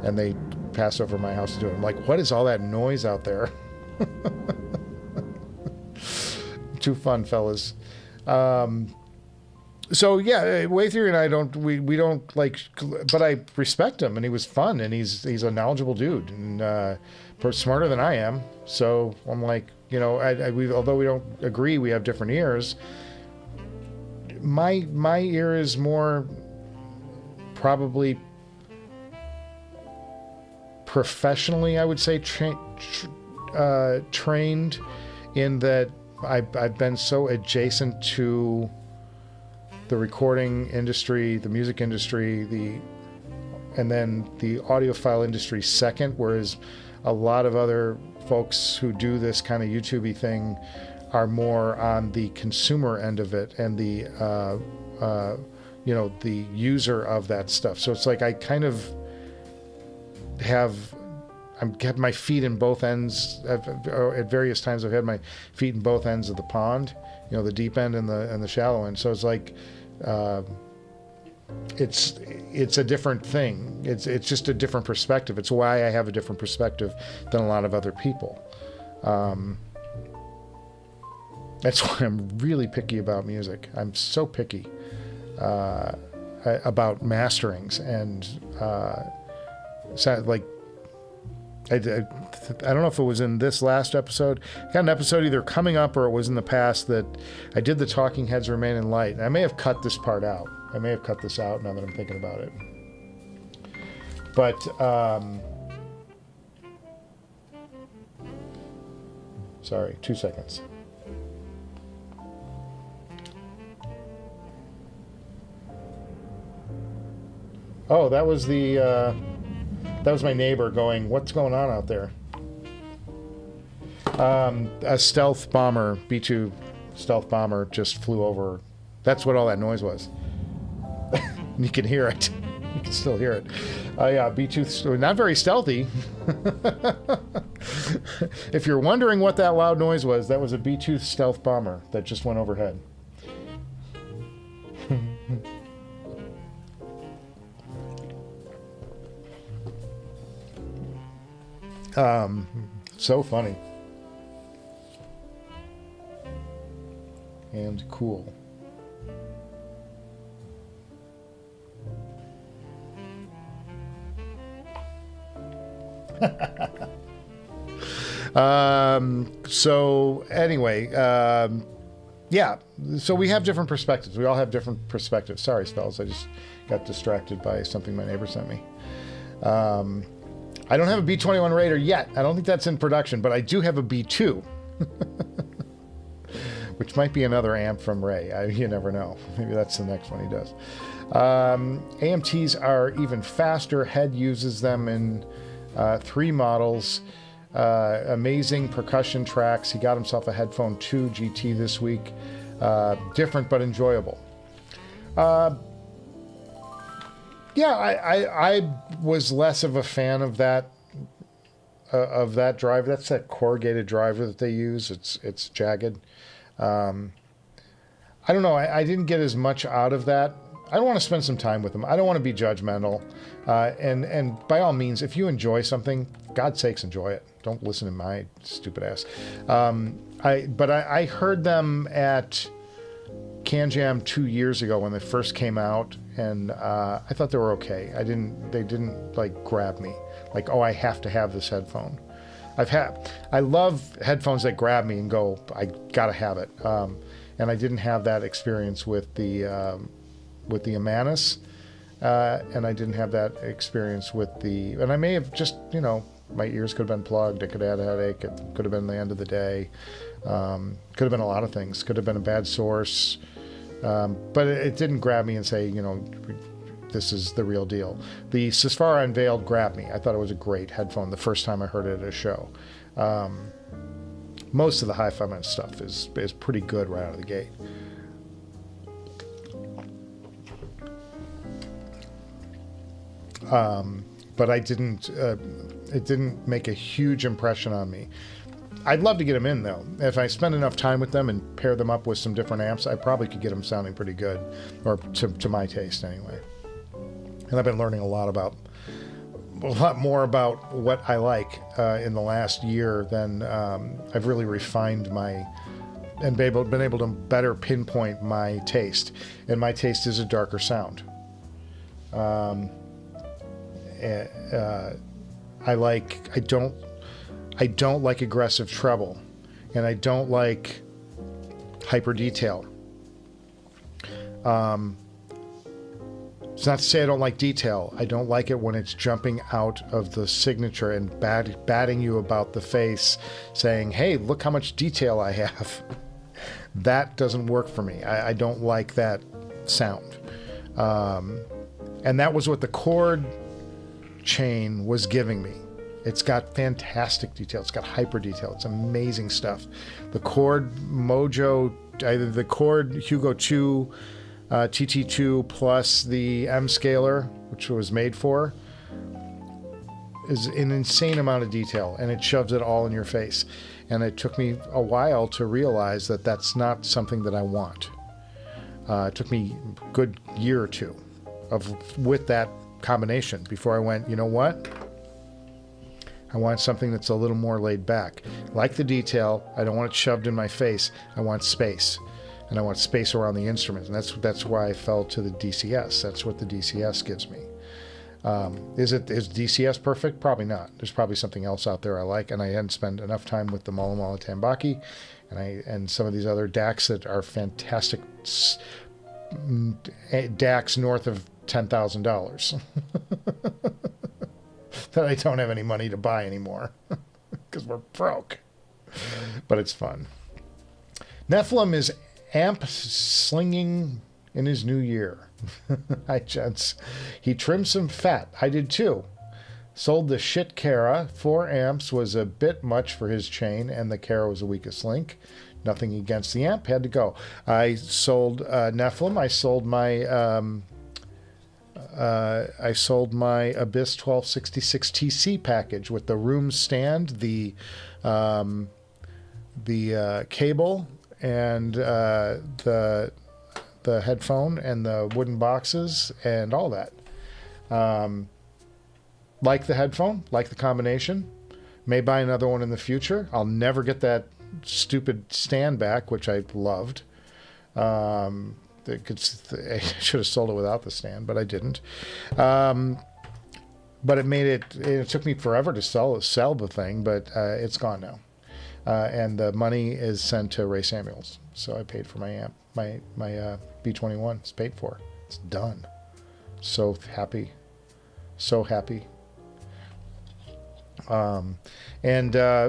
And they pass over my house to do it. I'm like, what is all that noise out there? Too fun, fellas. So yeah, Waythrough and I we don't like, but I respect him, and he was fun, and he's a knowledgeable dude, and smarter than I am. So I'm like, you know, although we don't agree, we have different ears. My ear is more probably professionally, I would say, trained in that I've been so adjacent to the recording industry, the music industry, and then the audiophile industry second, whereas a lot of other folks who do this kind of YouTube-y thing are more on the consumer end of it and the you know, the user of that stuff. So it's like I kind of I've had my feet in both ends. At various times I've had my feet in both ends of the pond, you know, the deep end and the shallow end. So it's like it's a different thing. It's just a different perspective. It's why I have a different perspective than a lot of other people. That's why I'm really picky about music. I'm so picky about masterings, and so like I don't know if it was in this last episode. I got an episode either coming up or it was in the past that I did the Talking Heads Remain in Light. And I may have cut this part out. I may have cut this out now that I'm thinking about it. But sorry, 2 seconds. Oh, that was my neighbor going, "What's going on out there?" A stealth bomber, B-2 stealth bomber just flew over. That's what all that noise was. You can hear it. You can still hear it. Yeah, B-2, not very stealthy. If you're wondering what that loud noise was, that was a B-2 stealth bomber that just went overhead. So funny. And cool. So anyway, yeah, so we have different perspectives. We all have different perspectives. Sorry, Spells, I just got distracted by something my neighbor sent me. I don't have a B-21 Raider yet. I don't think that's in production, but I do have a B-2. Which might be another amp from Ray. You never know. Maybe that's the next one he does. AMTs are even faster. Head uses them in 3 models. Amazing percussion tracks. He got himself a Headphone 2 GT this week. Different but enjoyable. Yeah, I was less of a fan of that driver. That's that corrugated driver that they use. It's jagged. I don't know. I didn't get as much out of that. I don't want to spend some time with them. I don't want to be judgmental. And by all means, if you enjoy something, God's sakes, enjoy it. Don't listen to my stupid ass. But I heard them at Can Jam 2 years ago when they first came out, and I thought they were okay. They didn't like grab me. Like, oh, I have to have this headphone. I love headphones that grab me and go, I gotta have it. And I didn't have that experience with the Amanus, and I didn't have that experience with and I may have just, you know, my ears could have been plugged. I could have had a headache. It could have been the end of the day. Could have been a lot of things. Could have been a bad source. But it didn't grab me and say, you know, this is the real deal. The Sisfara Unveiled grabbed me. I thought it was a great headphone the first time I heard it at a show. Most of the HiFiman stuff is pretty good right out of the gate. But it didn't make a huge impression on me. I'd love to get them in, though. If I spend enough time with them and pair them up with some different amps, I probably could get them sounding pretty good, or to my taste anyway. And I've been learning a lot more about what I like in the last year than I've really refined my and been able to better pinpoint my taste. And my taste is a darker sound. I don't like aggressive treble, and I don't like hyper detail. It's not to say I don't like detail. I don't like it when it's jumping out of the signature and batting you about the face, saying, hey, look how much detail I have. That doesn't work for me. I don't like that sound. And that was what the Chord chain was giving me. It's got fantastic detail. It's got hyper detail. It's amazing stuff. The Chord Mojo, either the Chord Hugo 2, TT2 plus the M scaler, which it was made for, is an insane amount of detail, and it shoves it all in your face. And it took me a while to realize that that's not something that I want. It took me a good year or two with that combination before I went, you know what? I want something that's a little more laid back. Like the detail, I don't want it shoved in my face. I want space. And I want space around the instruments. And that's why I fell to the DCS. That's what the DCS gives me. Is DCS perfect? Probably not. There's probably something else out there I like, and I hadn't spent enough time with the Mala Tambaki and some of these other DACs that are fantastic DACs north of $10,000 that I don't have any money to buy anymore because we're broke. But it's fun. Nephilim is amp slinging in his new year. Hi, gents. He trimmed some fat. I did too. Sold the shit Kara. 4 amps was a bit much for his chain, and the Kara was the weakest link. Nothing against the amp. Had to go. I sold Nephilim. I sold my Abyss 1266 TC package with the room stand, the cable, and the headphone and the wooden boxes and all that. Like the headphone, like the combination. May buy another one in the future. I'll never get that stupid stand back, which I loved. I should have sold it without the stand, but I didn't. But it took me forever to sell the thing, but it's gone now. And the money is sent to Ray Samuels. So I paid for my amp, my B21. It's paid for. It's done. So happy. So happy. There's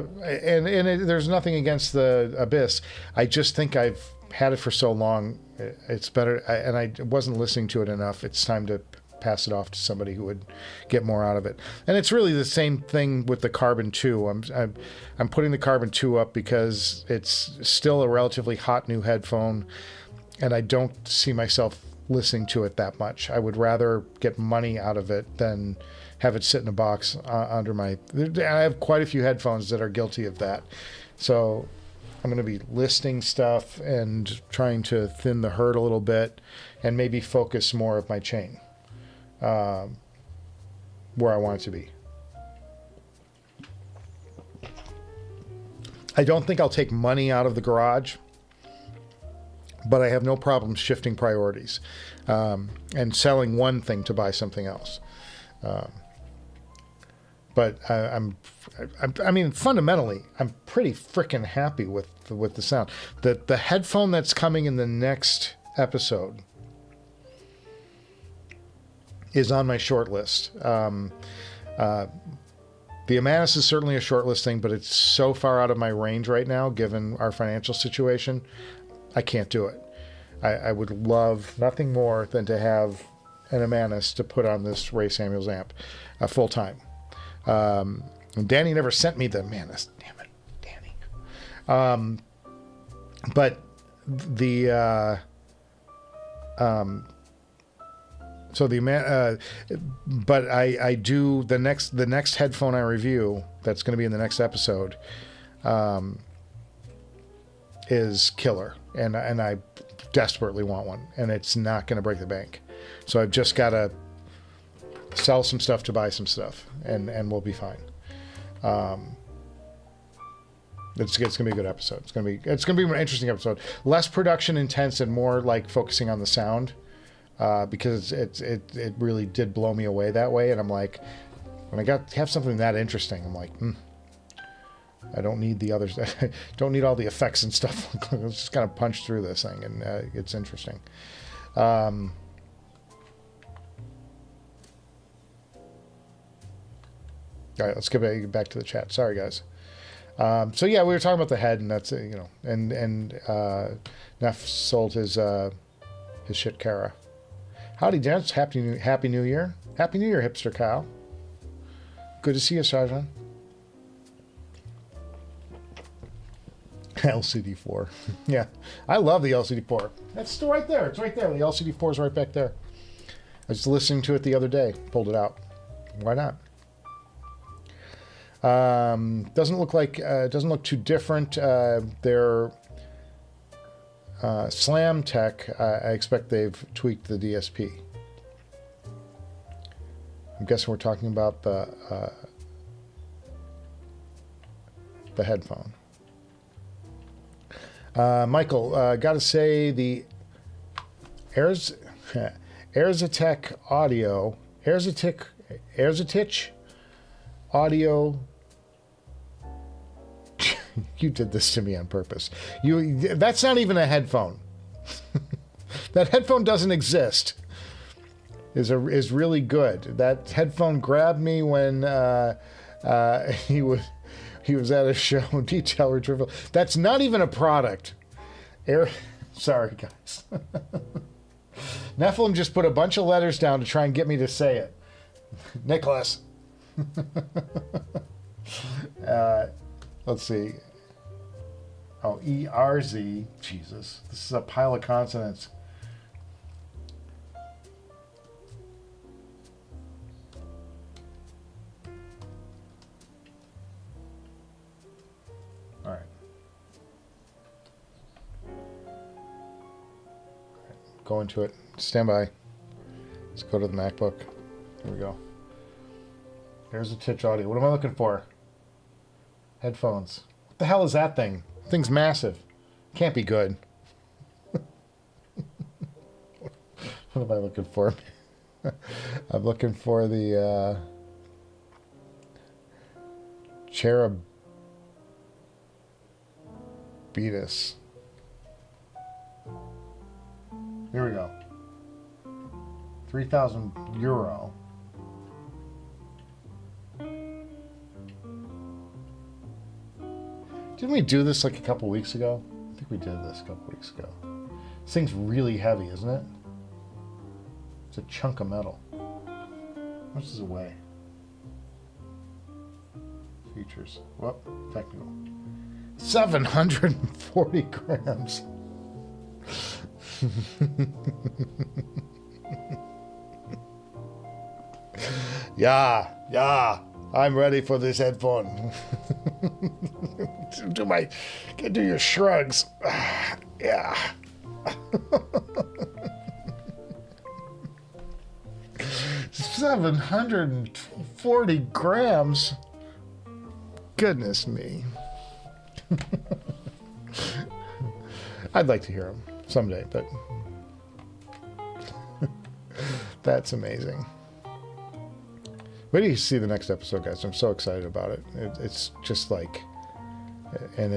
nothing against the Abyss. I just think I've had it for so long. It's better, and I wasn't listening to it enough. It's time to pass it off to somebody who would get more out of it. And it's really the same thing with the Carbon 2. I'm putting the Carbon 2 up because it's still a relatively hot new headphone, and I don't see myself listening to it that much. I would rather get money out of it than have it sit in a box under my... I have quite a few headphones that are guilty of that. So I'm going to be listing stuff and trying to thin the herd a little bit and maybe focus more of my chain where I want it to be. I don't think I'll take money out of the garage, but I have no problem shifting priorities and selling one thing to buy something else. But I mean, fundamentally, I'm pretty freaking happy with the sound. The headphone that's coming in the next episode is on my short list. The Amanis is certainly a short list thing, but it's so far out of my range right now, given our financial situation, I can't do it. I would love nothing more than to have an Amanis to put on this Ray Samuels amp full time. Danny never sent me the Amanis. Damn it, Danny. But the but I do the next headphone I review that's going to be in the next episode is killer, and I desperately want one, and it's not going to break the bank. So I've just got to sell some stuff to buy some stuff, and we'll be fine. It's gonna be a good episode. It's gonna be an interesting episode. Less production intense and more like focusing on the sound, because it really did blow me away that way. And I'm like, when I have something that interesting, I'm like, I don't need the others. I don't need all the effects and stuff. Let's just kind of punch through this thing, and it's interesting. All right, let's get back to the chat. Sorry, guys. So yeah, we were talking about the head, and that's and Neff sold his shit Kara. Howdy, gents. Happy New Year. Happy New Year, hipster Kyle. Good to see you, Sergeant. LCD-4. Yeah, I love the LCD-4. That's still right there. It's right there. The LCD-4 is right back there. I was listening to it the other day. Pulled it out. Why not? Doesn't look too different. Their Slam Tech, I expect they've tweaked the DSP. I'm guessing we're talking about the headphone. Michael, gotta say the Airzetech audio, Airzetech audio. You did this to me on purpose. That's not even a headphone. That headphone doesn't exist. Is really good. That headphone grabbed me when he was at a show. Detail retrieval. That's not even a product. Sorry, guys. Nephilim just put a bunch of letters down to try and get me to say it. Nicholas. Let's see. Oh, ERZ. Jesus. This is a pile of consonants. All right. Go into it. Stand by. Let's go to the MacBook. Here we go. There's a Titch audio. What am I looking for? Headphones. What the hell is that thing? The thing's massive. Can't be good. What am I looking for? I'm looking for the Cherubitus. Here we go. €3,000. Didn't we do this like a couple weeks ago? I think we did this a couple weeks ago. This thing's really heavy, isn't it? It's a chunk of metal. How much does it weigh? Features. Whoop, technical. 740 grams. Yeah. I'm ready for this headphone. Do your shrugs. Yeah. 740 grams. Goodness me. I'd like to hear them someday, but that's amazing. Wait till you see the next episode, guys. I'm so excited about it. It's just like, and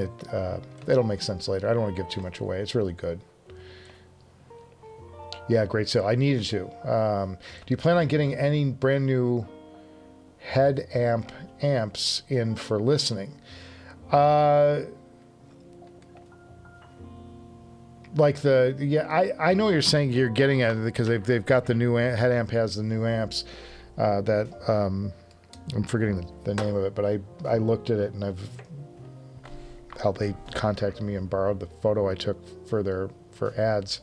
it'll make sense later. I don't want to give too much away. It's really good. Yeah, great sale. I needed to. Do you plan on getting any brand new head amps in for listening? Like I know what you're saying. You're getting at it because they've got the new head amp has the new amps. That I'm forgetting the name of it, but I looked at it and how they contacted me and borrowed the photo I took for ads.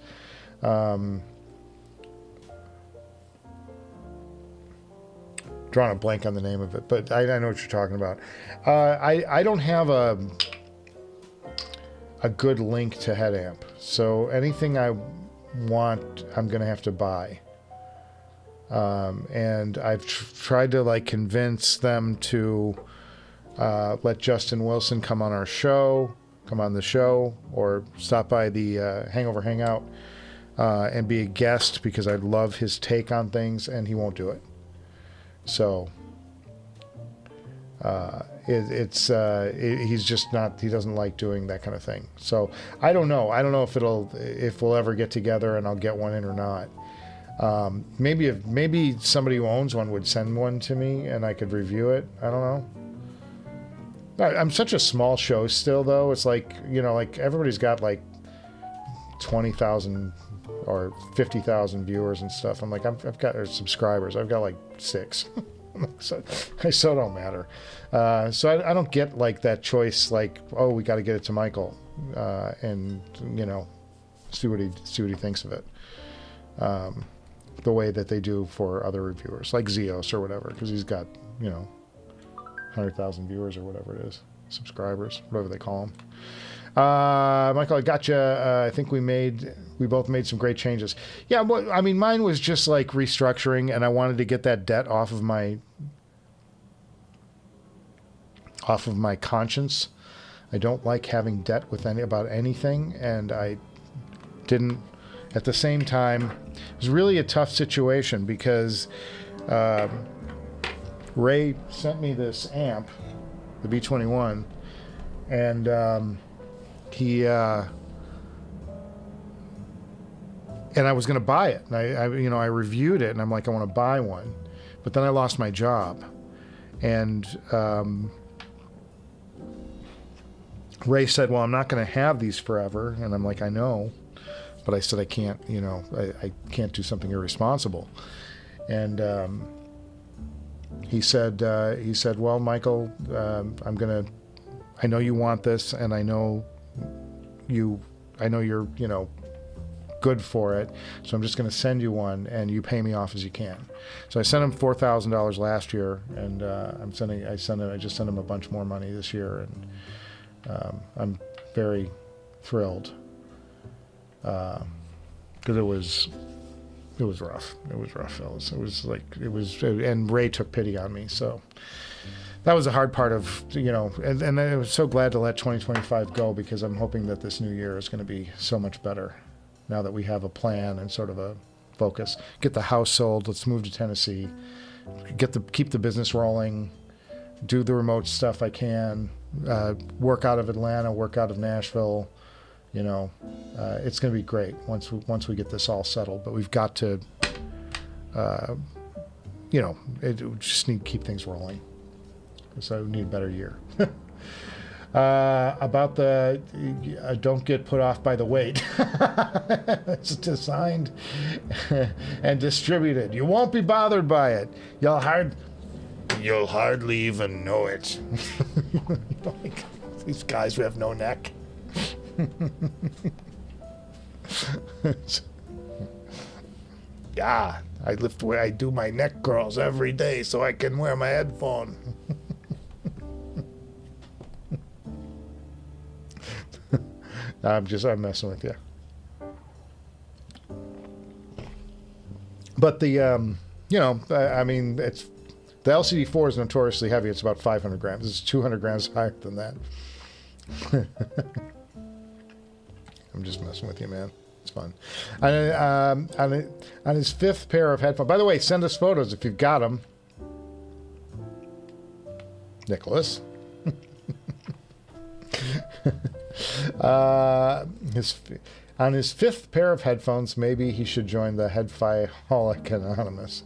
Drawing a blank on the name of it, but I know what you're talking about. I don't have a good link to head amp, so anything I want, I'm gonna have to buy. And I've tried to like convince them to let Justin Wilson come on the show, or stop by the Hangout and be a guest, because I love his take on things, and he won't do it. So he's just not, he doesn't like doing that kind of thing. So I don't know if we'll ever get together and I'll get one in or not. Maybe somebody who owns one would send one to me and I could review it. I don't know. I'm such a small show still, though. It's like, like everybody's got like 20,000 or 50,000 viewers and stuff. I'm like, I've got subscribers. I've got like 6. So it don't matter. So I don't get like that choice. Like, oh, we got to get it to Michael, and see what he thinks of it. The way that they do for other reviewers, like Zeos or whatever, because he's got 100,000 viewers or whatever it is, subscribers, whatever they call them. Michael, I got you. I think we both made some great changes. Yeah, well, I mean, mine was just like restructuring, and I wanted to get that debt off of my conscience. I don't like having debt about anything, and I didn't. At the same time, it was really a tough situation because Ray sent me this amp, the B21, and and I was going to buy it. And I reviewed it, and I'm like, I want to buy one, but then I lost my job, and Ray said, well, I'm not going to have these forever, and I'm like, I know. But I said, I can't, I can't do something irresponsible. And he said, well, Michael, I know you want this, and I know you're, good for it. So I'm just going to send you one, and you pay me off as you can. So I sent him $4,000 last year, and I just sent him a bunch more money this year, and I'm very thrilled. Because it was rough. It was rough, fellas. And Ray took pity on me. So that was a hard part of, and I was so glad to let 2025 go, because I'm hoping that this new year is going to be so much better now that we have a plan and sort of a focus. Get the house sold. Let's move to Tennessee. Keep the business rolling. Do the remote stuff I can. Work out of Atlanta. Work out of Nashville. It's going to be great once we get this all settled. But we've got to, we just need to keep things rolling. So we need a better year. About the don't get put off by the weight. It's designed and distributed. You won't be bothered by it. You'll hardly even know it. Like these guys who have no neck. Yeah, I lift where I do my neck curls every day so I can wear my headphone. I'm messing with you. But the I mean, it's the LCD-4 is notoriously heavy. It's about 500 grams. It's 200 grams higher than that. I'm just messing with you, man. It's fun. On his 5th pair of headphones. By the way, send us photos if you've got them. Nicholas. On his 5th pair of headphones, maybe he should join the Headfi-holic Anonymous.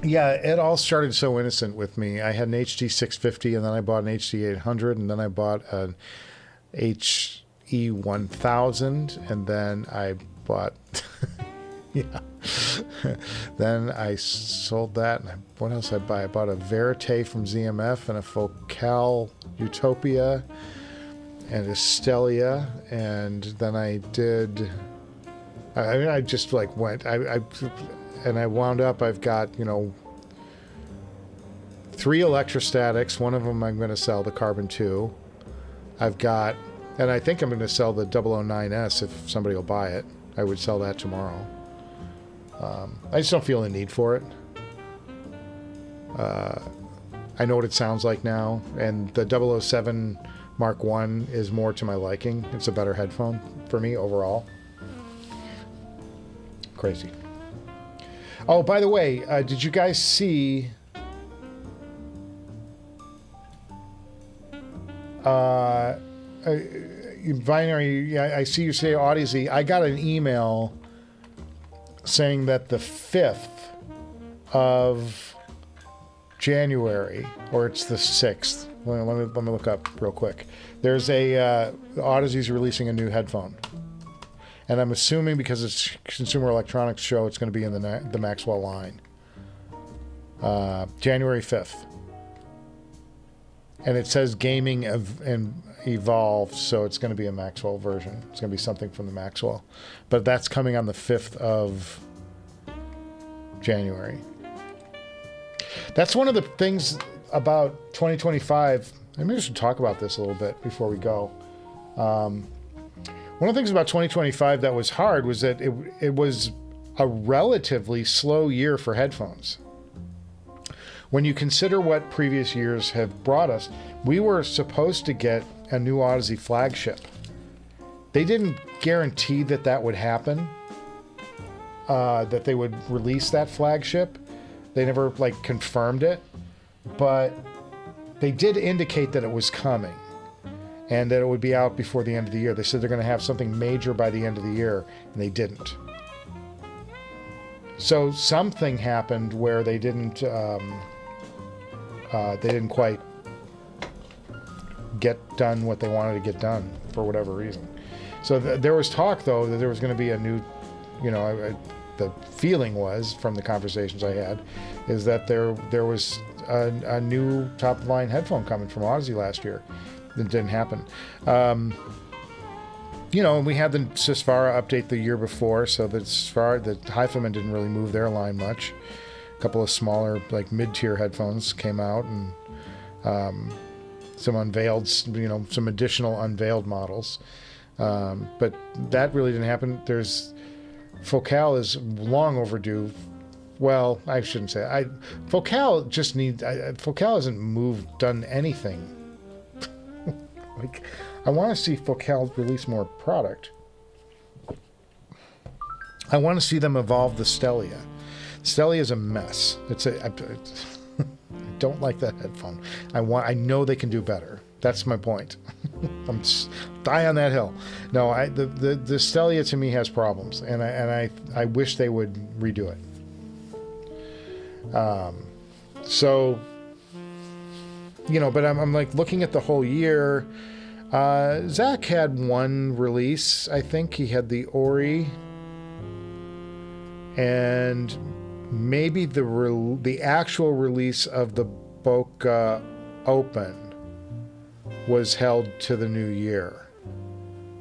Yeah, it all started so innocent with me. I had an HD-650, and then I bought an HD-800, and then I bought an HE-1000, and then I bought... yeah. Then I sold that, and what else did I buy? I bought a Verite from ZMF and a Focal Utopia and a Stellia, and then I did... I just like went... And I wound up, I've got, 3 electrostatics. One of them I'm going to sell, the Carbon 2. I've got, and I think I'm going to sell the 009S if somebody will buy it. I would sell that tomorrow. I just don't feel a need for it. I know what it sounds like now, and the 007 Mark I is more to my liking. It's a better headphone for me overall. Crazy. Oh, by the way, did you guys see binary? I see you say Audeze. I got an email saying that the 5th of January, or it's the 6th. Let me look up real quick. There's Audeze's releasing a new headphone. And I'm assuming because it's Consumer Electronics Show, it's going to be in the Maxwell line. January 5th. And it says gaming and evolved, so it's going to be a Maxwell version. It's going to be something from the Maxwell. But that's coming on the 5th of January. That's one of the things about 2025. Maybe we should talk about this a little bit before we go. One of the things about 2025 that was hard was that it was a relatively slow year for headphones. When you consider what previous years have brought us, we were supposed to get a new Audeze flagship. They didn't guarantee that that would happen, that they would release that flagship. They never confirmed it, but they did indicate that it was coming and that it would be out before the end of the year. They said they're going to have something major by the end of the year, and they didn't. So something happened where they didn't quite get done what they wanted to get done for whatever reason. So there was talk, though, that there was going to be a new, the feeling was from the conversations I had, is that there was a new top-of-line headphone coming from Audeze last year. It didn't happen. We had the Sesfara update the year before, so the HiFiman didn't really move their line much. A couple of smaller, mid-tier headphones came out, and some unveiled, some additional unveiled models. But that really didn't happen. FoKal is long overdue. Well, I shouldn't say. FoKal hasn't done anything. I want to see FoKal release more product. I want to see them evolve the Stellia. Stellia is a mess. I don't like that headphone. I know they can do better. That's my point. I'm just die on that hill. No, the Stellia to me has problems, and I wish they would redo it. But I'm looking at the whole year. Zach had one release. I think he had the Ori, and maybe the actual release of the Bokeh Open was held to the new year,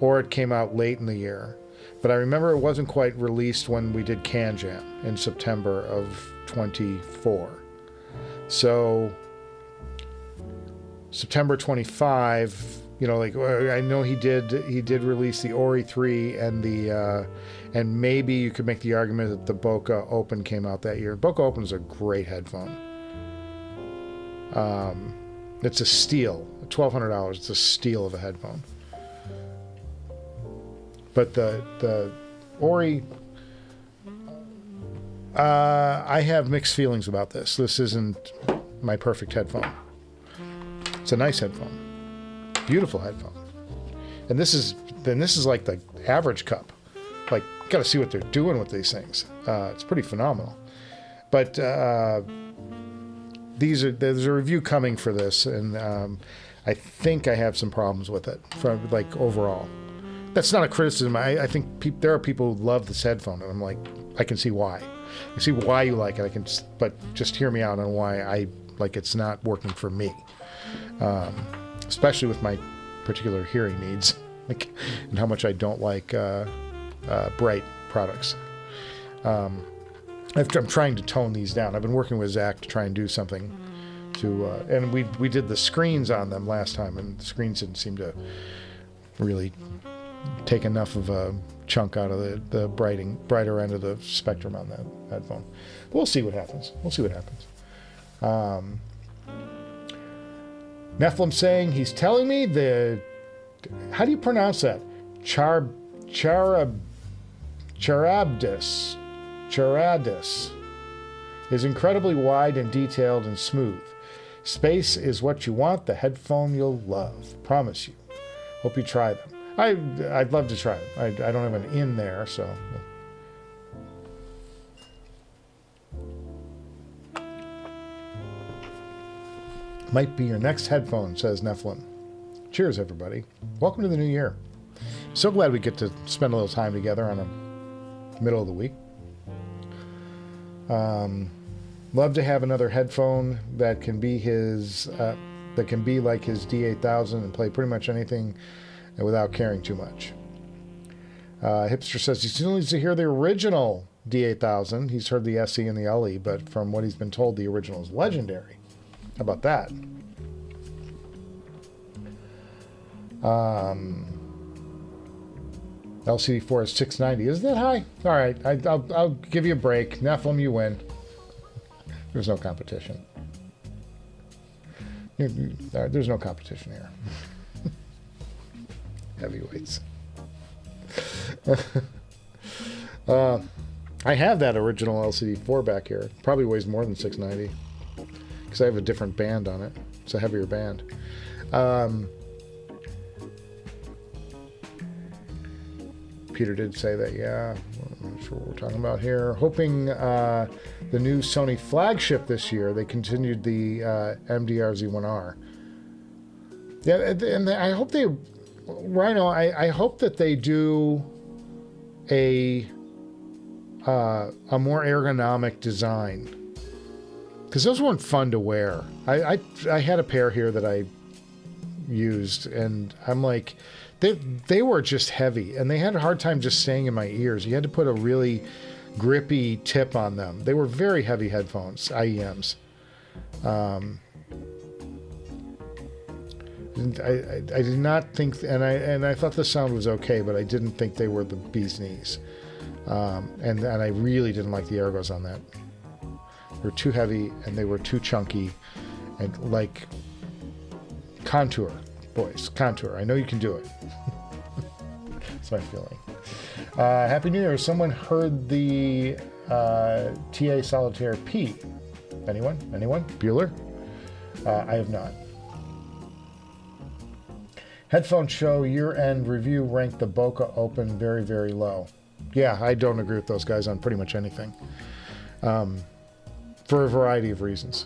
or it came out late in the year. But I remember it wasn't quite released when we did Can Jam in September of 24. So September 25, I know he did release the Ori 3 and maybe you could make the argument that the Bokeh Open came out that year. Bokeh Open is a great headphone. It's a steal, $1,200. It's a steal of a headphone. But the Ori, I have mixed feelings about this. This isn't my perfect headphone. It's a nice headphone, beautiful headphone, and this is like the average cup. Got to see what they're doing with these things. It's pretty phenomenal. But there's a review coming for this, and I think I have some problems with it. Overall, that's not a criticism. I think there are people who love this headphone, and I'm I can see why. I see why you like it. But just hear me out on why it's not working for me, especially with my particular hearing needs, and how much I don't like bright products. I'm trying to tone these down. I've been working with Zach to try and do something to, and we did the screens on them last time, and the screens didn't seem to really take enough of a chunk out of the brighter end of the spectrum on that headphone. We'll see what happens. Nephilim saying he's telling me how do you pronounce that? Charadis is incredibly wide and detailed and smooth. Space is what you want, the headphone you'll love. Promise you. Hope you try them. I'd love to try them. I don't have an in there, so. Might be your next headphone, says Nephilim. Cheers, everybody. Welcome to the new year. So glad we get to spend a little time together on the middle of the week. Love to have another headphone that can be like his D8000 and play pretty much anything without caring too much. Hipster says he still needs to hear the original D8000. He's heard the SE and the LE, but from what he's been told, the original is legendary. How about that? LCD-4 is 690. Isn't that high? All right, I'll give you a break. Nephilim, you win. There's no competition. There's no competition here. Heavyweights. I have that original LCD-4 back here. It probably weighs more than 690 because I have a different band on it. It's a heavier band. Peter did say that, yeah. I'm not sure what we're talking about here. Hoping the new Sony flagship this year, they continued the MDR Z1R. Yeah, and I hope they, Rhino, I hope that they do a more ergonomic design. Because those weren't fun to wear. I had a pair here that I used, and I'm like, they were just heavy, and they had a hard time just staying in my ears. You had to put a really grippy tip on them. They were very heavy headphones, IEMs. I did not think, and I thought the sound was okay, but I didn't think they were the bee's knees. And I really didn't like the ergos on that. They were too heavy, and they were too chunky, and like contour. Boys, contour. I know you can do it. That's my feeling. Happy New Year. Someone heard the TA Solitaire P. Anyone? Bueller? I have not. Headphone show year-end review ranked the Bokeh Open very, very low. Yeah, I don't agree with those guys on pretty much anything. For a variety of reasons.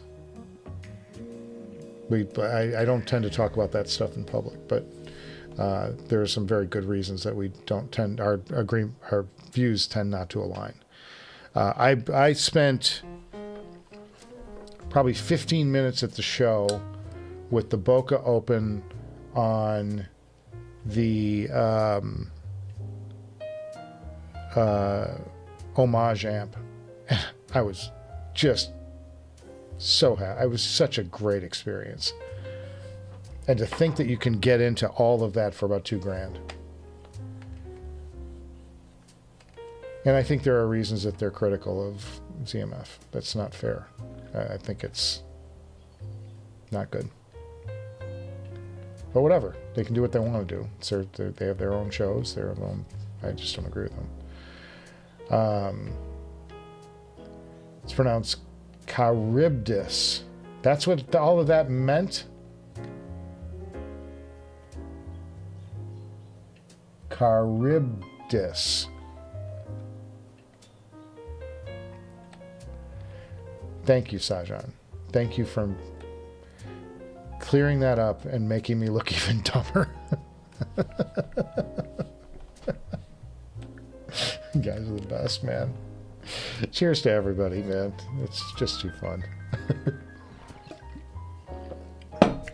I don't tend to talk about that stuff in public, but there are some very good reasons that we don't tend, our views tend not to align. I spent probably 15 minutes at the show with the Bokeh Open on the Homage amp. I was just so happy. It was such a great experience. And to think that you can get into all of that for about $2,000. And I think there are reasons that they're critical of ZMF. That's not fair. I think it's not good. But whatever. They can do what they want to do. They have their own shows. I just don't agree with them. It's pronounced Charybdis. That's what all of that meant? Charybdis. Thank you, Sajan. Thank you for clearing that up and making me look even dumber. You guys are the best, man. Cheers to everybody, man. It's just too fun.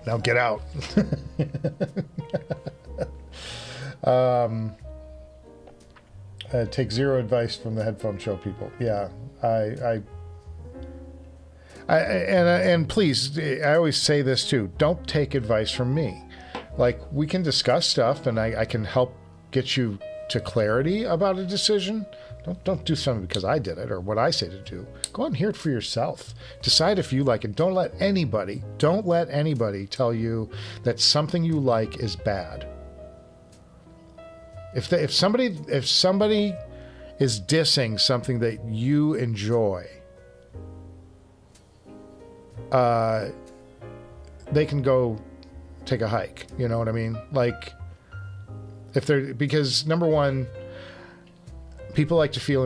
Now get out. Take zero advice from the headphone show people. Yeah, and please, I always say this too. Don't take advice from me. Like, we can discuss stuff, and I can help get you to clarity about a decision. Don't do something because I did it or what I say to do. Go out and hear it for yourself. Decide if you like it. Don't let anybody tell you that something you like is bad. If somebody is dissing something that you enjoy, they can go take a hike. You know what I mean? Like, because number one, people like to feel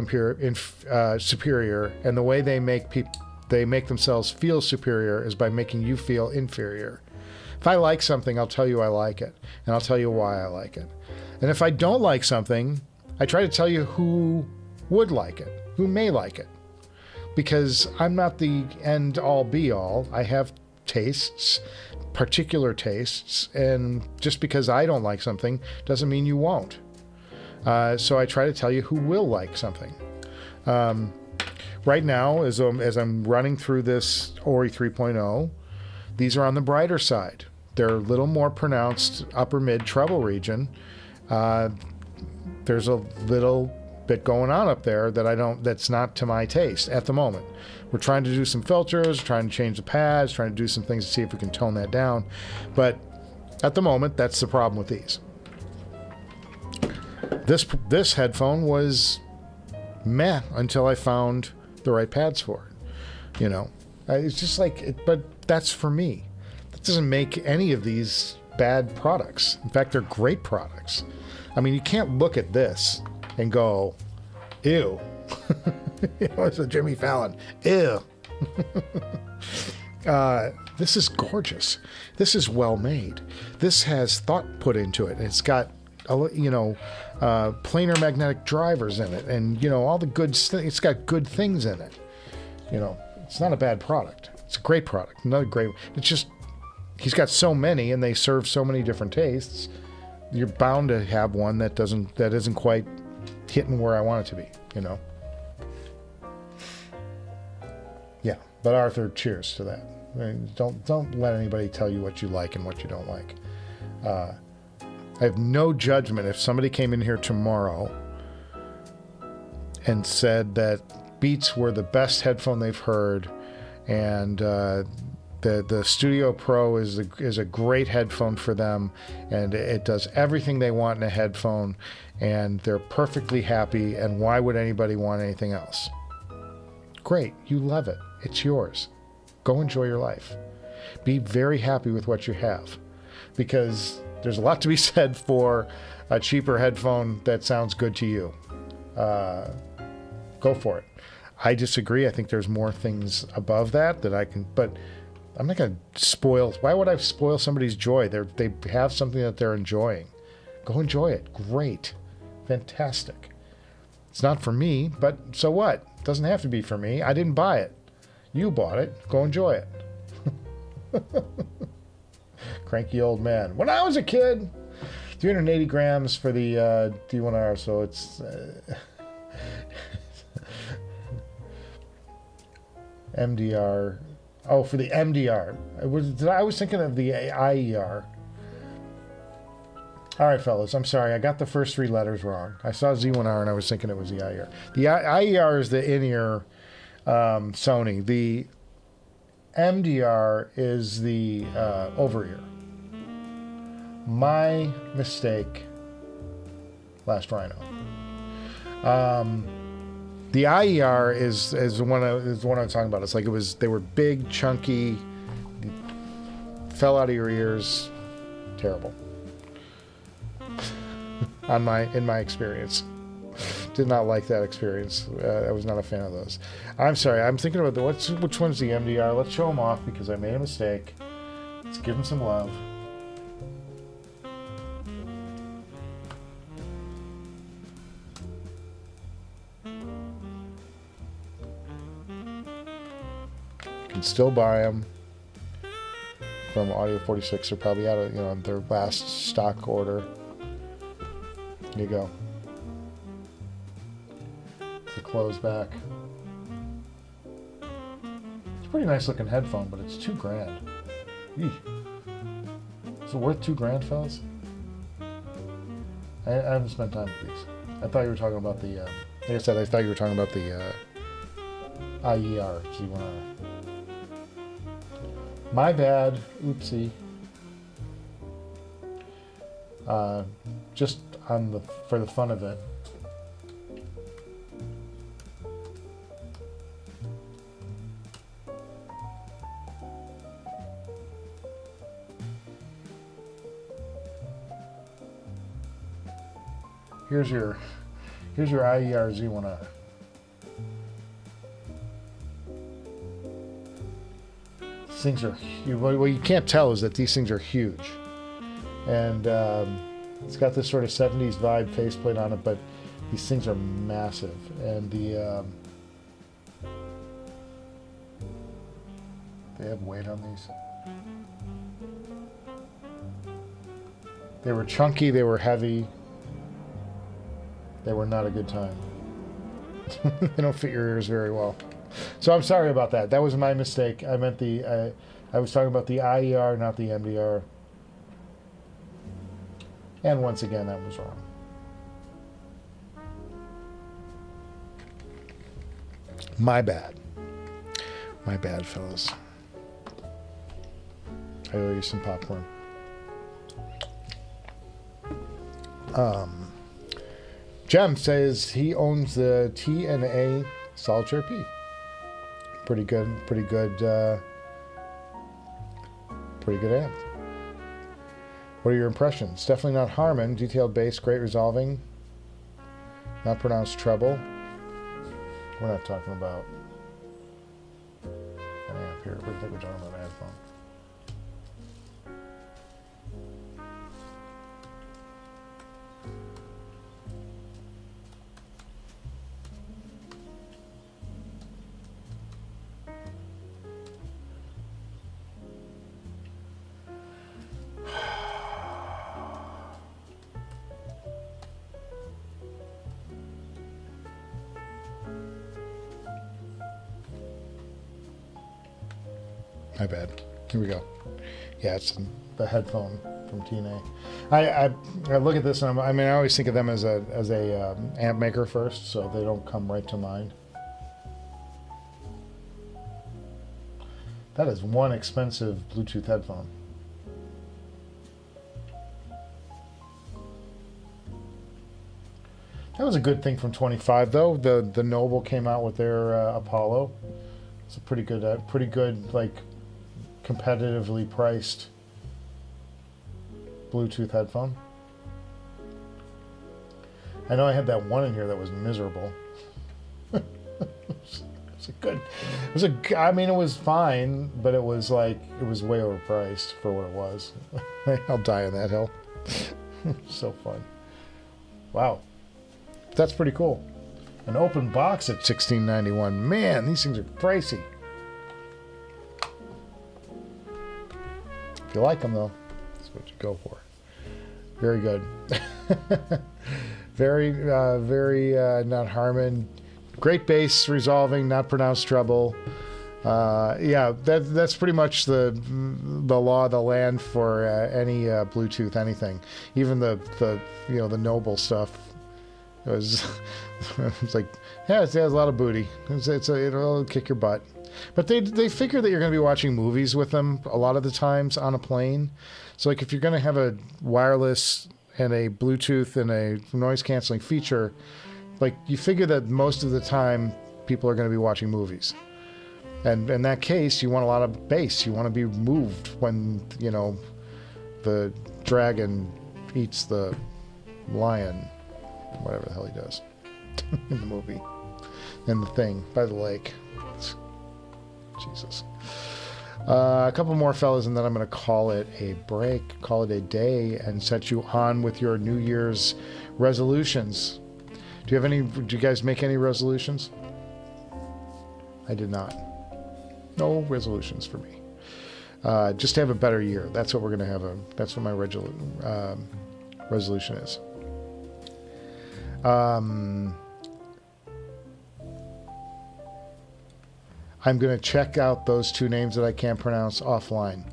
superior, and the way they make themselves feel superior is by making you feel inferior. If I like something, I'll tell you I like it, and I'll tell you why I like it. And if I don't like something, I try to tell you who would like it, who may like it, because I'm not the end all be all. I have tastes, particular tastes, and just because I don't like something doesn't mean you won't. So I try to tell you who will like something. Right now, as I'm running through this Ori 3.0, these are on the brighter side. They're a little more pronounced upper mid treble region. There's a little bit going on up there that's not to my taste at the moment. We're trying to do some filters, trying to change the pads, trying to do some things to see if we can tone that down. But at the moment, that's the problem with these. This headphone was meh until I found the right pads for it. You know, it's just like, but that's for me. That doesn't make any of these bad products. In fact, they're great products. I mean, you can't look at this and go, ew. You know, it's a Jimmy Fallon. Ew. This is gorgeous. This is well made. This has thought put into it. It's got, you know, planar magnetic drivers in it, and you know all the good. It's got good things in it. You know, it's not a bad product. It's a great product. Another great. It's just he's got so many, and they serve so many different tastes. You're bound to have one that isn't quite hitting where I want it to be. You know. Yeah, but Arthur, cheers to that. I mean, don't let anybody tell you what you like and what you don't like. I have no judgment if somebody came in here tomorrow and said that Beats were the best headphone they've heard, and the Studio Pro is a great headphone for them, and it does everything they want in a headphone, and they're perfectly happy, and why would anybody want anything else? Great, you love it. It's yours. Go enjoy your life. Be very happy with what you have, because there's a lot to be said for a cheaper headphone that sounds good to you. Go for it. I disagree. I think there's more things above that I can, but I'm not going to spoil. Why would I spoil somebody's joy? They have something that they're enjoying. Go enjoy it. Great. Fantastic. It's not for me, but so what? It doesn't have to be for me. I didn't buy it. You bought it. Go enjoy it. Cranky old man. When I was a kid, 380 grams for the D1R, so it's MDR. Oh, for the MDR. I was thinking of the IER. All right, fellas, I'm sorry. I got the first three letters wrong. I saw Z1R and I was thinking it was the IER. The IER is the in-ear Sony. The MDR is the over-ear. My mistake. Last Rhino. The IER is the one I'm talking about. It's like they were big, chunky, fell out of your ears. Terrible. In my experience. Did not like that experience. I was not a fan of those. I'm sorry. I'm thinking about which one's the MDR. Let's show them off because I made a mistake. Let's give them some love. Can still buy them from Audio 46. They're probably out of their last stock order. There you go. The close back. It's a pretty nice looking headphone, but it's $2,000. Eesh. Is it worth $2,000, fellas? I haven't spent time with these. I thought you were talking about the Like I said, I thought you were talking about the IER Z1R. My bad. Oopsie. Just for the fun of it. Here's your IER Z1R. These things are huge. What you can't tell is that these things are huge. And it's got this sort of 70s vibe faceplate on it, but these things are massive. And they have weight on these. They were chunky, they were heavy. They were not a good time. They don't fit your ears very well. So I'm sorry about that. That was my mistake. I meant I was talking about the IER, not the MDR. And once again, that was wrong. My bad. My bad, fellas. I owe you some popcorn. Jem says he owns the TNA Solid Chair P. Pretty good amp. What are your impressions? Definitely not Harman. Detailed bass, great resolving. Not pronounced treble. We're not talking about an amp here. We think we're talking about an headphone. My bad. Here we go. Yeah, it's the headphone from TNA. I look at this and I always think of them as a amp maker first, so they don't come right to mind. That is one expensive Bluetooth headphone. That was a good thing from 25 though. The Noble came out with their Apollo. It's a pretty good like competitively priced Bluetooth headphone. I know I had that one in here that was miserable. It was fine, but it was way overpriced for what it was. I'll die on that hill. So fun. Wow. That's pretty cool. An open box at $16.91. Man, these things are pricey. If you like them, though, that's what you go for. Very good. very not Harman. Great bass resolving, not pronounced treble. Yeah, that's pretty much the law of the land for any Bluetooth anything. Even the Noble stuff. It was like, yeah, it has a lot of booty. It'll kick your butt. But they figure that you're going to be watching movies with them a lot of the times on a plane. So like if you're going to have a wireless and a Bluetooth and a noise canceling feature, like you figure that most of the time people are going to be watching movies. And in that case, you want a lot of bass. You want to be moved when, the dragon eats the lion, whatever the hell he does in the movie. And the thing by the lake. Jesus. A couple more fellas, and then I'm going to call it a break, call it a day, and set you on with your New Year's resolutions. Do you guys make any resolutions? I did not. No resolutions for me. Just to have a better year. That's what we're going to have. That's what my resolution is. I'm going to check out those two names that I can't pronounce offline.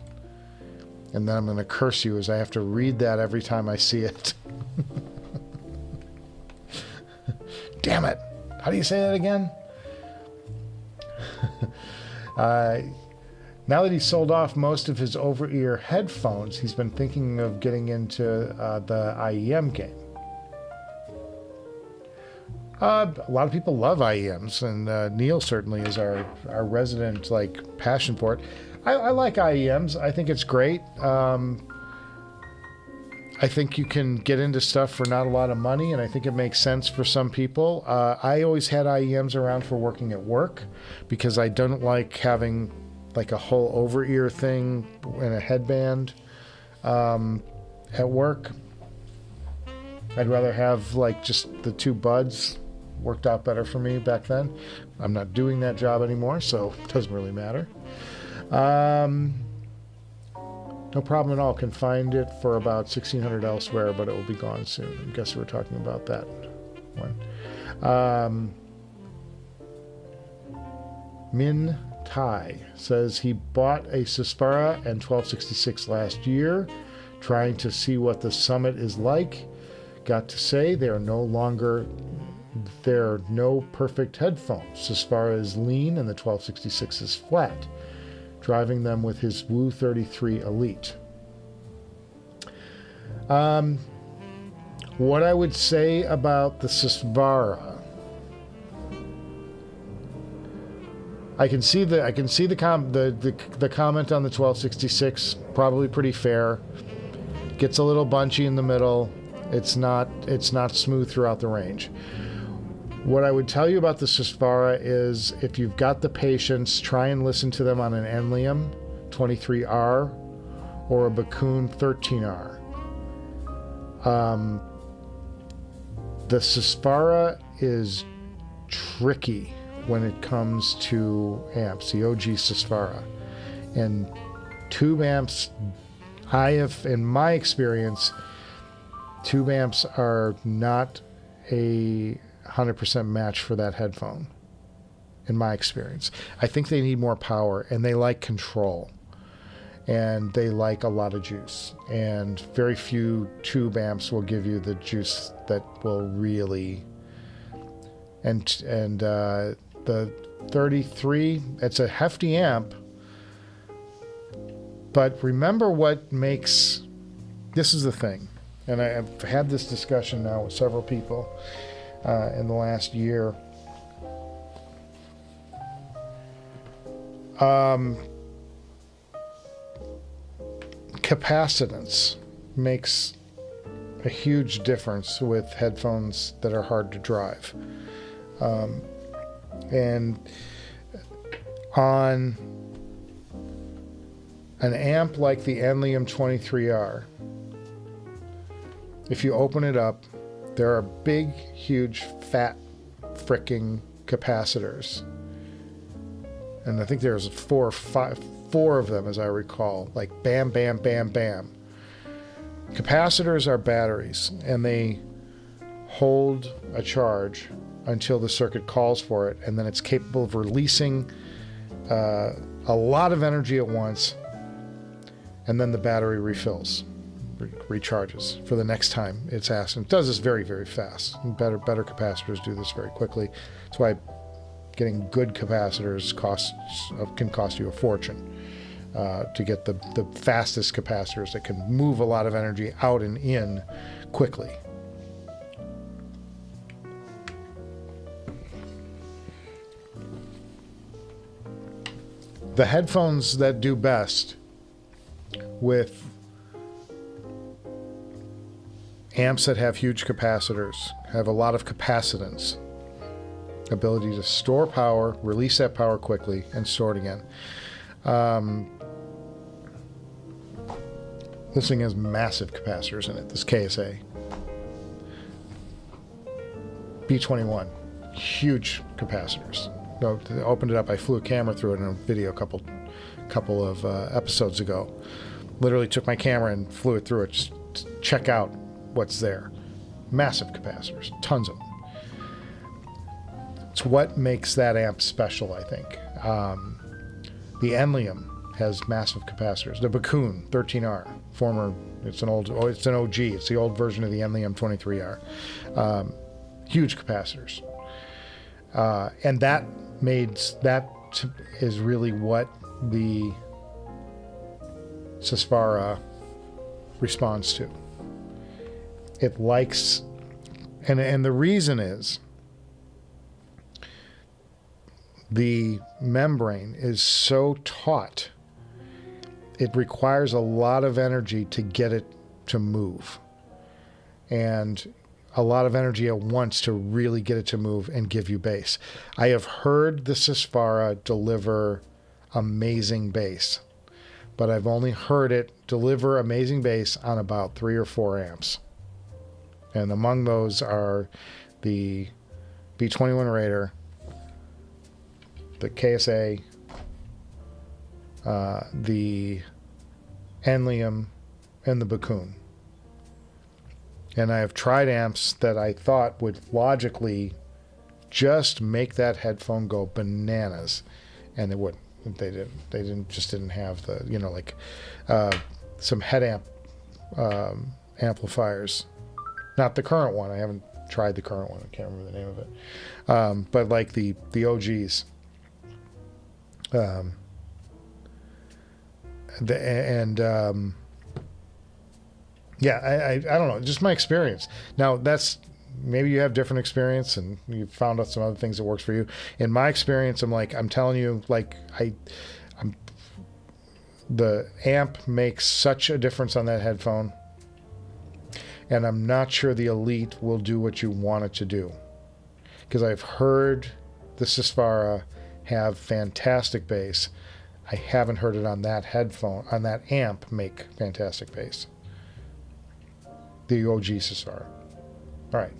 And then I'm going to curse you as I have to read that every time I see it. Damn it. How do you say that again? Now that he's sold off most of his over-ear headphones, he's been thinking of getting into the IEM game. A lot of people love IEMs, and Neil certainly is our resident passion for it. I like IEMs. I think it's great. I think you can get into stuff for not a lot of money, and I think it makes sense for some people. I always had IEMs around for working at work because I don't like having a whole over-ear thing and a headband at work. I'd rather have just the two buds. Worked out better for me back then. I'm not doing that job anymore, so it doesn't really matter. No problem at all. Can find it for about $1,600 elsewhere, but it will be gone soon. I guess we're talking about that one. Min Tai says he bought a Sespara and 1266 last year, trying to see what the Summit is like. Got to say, there are no perfect headphones. Sespara is lean and the 1266 is flat. Driving them with his Wu 33 Elite. What I would say about the Sespara, I can see the comment on the 1266, probably pretty fair. Gets a little bunchy in the middle. It's not smooth throughout the range. What I would tell you about the Sespara is if you've got the patience, try and listen to them on an Enlium 23R or a Bakun 13R. The Sespara is tricky when it comes to amps, the OG Sespara. And tube amps, in my experience, tube amps are not a 100% match for that headphone, in my experience. I think they need more power, and they like control, and they like a lot of juice. And very few tube amps will give you the juice that will really. And the 33, it's a hefty amp, but remember what makes. This is the thing, and I've had this discussion now with several people. In the last year. Capacitance makes a huge difference with headphones that are hard to drive. And on an amp like the Enlium 23R, if you open it up, there are big, huge, fat, fricking capacitors. And I think there's four of them, as I recall. Bam, bam, bam, bam. Capacitors are batteries, and they hold a charge until the circuit calls for it, and then it's capable of releasing a lot of energy at once, and then the battery refills. Recharges for the next time it's asked. And it does this very, very fast. Better capacitors do this very quickly. That's why getting good capacitors can cost you a fortune to get the fastest capacitors that can move a lot of energy out and in quickly. The headphones that do best with amps that have huge capacitors have a lot of capacitance, ability to store power, release that power quickly, and store it again. This thing has massive capacitors in it, this KSA. B21, huge capacitors. I opened it up, I flew a camera through it in a video a couple of episodes ago. Literally took my camera and flew it through it just to check out what's there. Massive capacitors, tons of them. It's what makes that amp special, I think. The Enlium has massive capacitors. The Bakun 13R, it's an OG. It's the old version of the Enlium 23R. Huge capacitors. And that is really what the Susvara responds to. It likes, and the reason is the membrane is so taut, it requires a lot of energy to get it to move, and a lot of energy at once to really get it to move and give you bass. I have heard the Susvara deliver amazing bass, but I've only heard it deliver amazing bass on about 3 or 4 amps. And among those are the B21 Raider, the KSA, the Enlium, and the Bakun. And I have tried amps that I thought would logically just make that headphone go bananas, and it wouldn't. They didn't have the, you know, like some head amp amplifiers. Not the current one. I haven't tried the current one. I can't remember the name of it. But like the OGs. Yeah, I don't know. Just my experience. Now, that's maybe you have different experience and you found out some other things that works for you. In my experience, I'm telling you, like the amp makes such a difference on that headphone. And I'm not sure the Elite will do what you want it to do. Because I've heard the Susvara have fantastic bass. I haven't heard it on that headphone, on that amp, make fantastic bass. The OG Susvara. All right.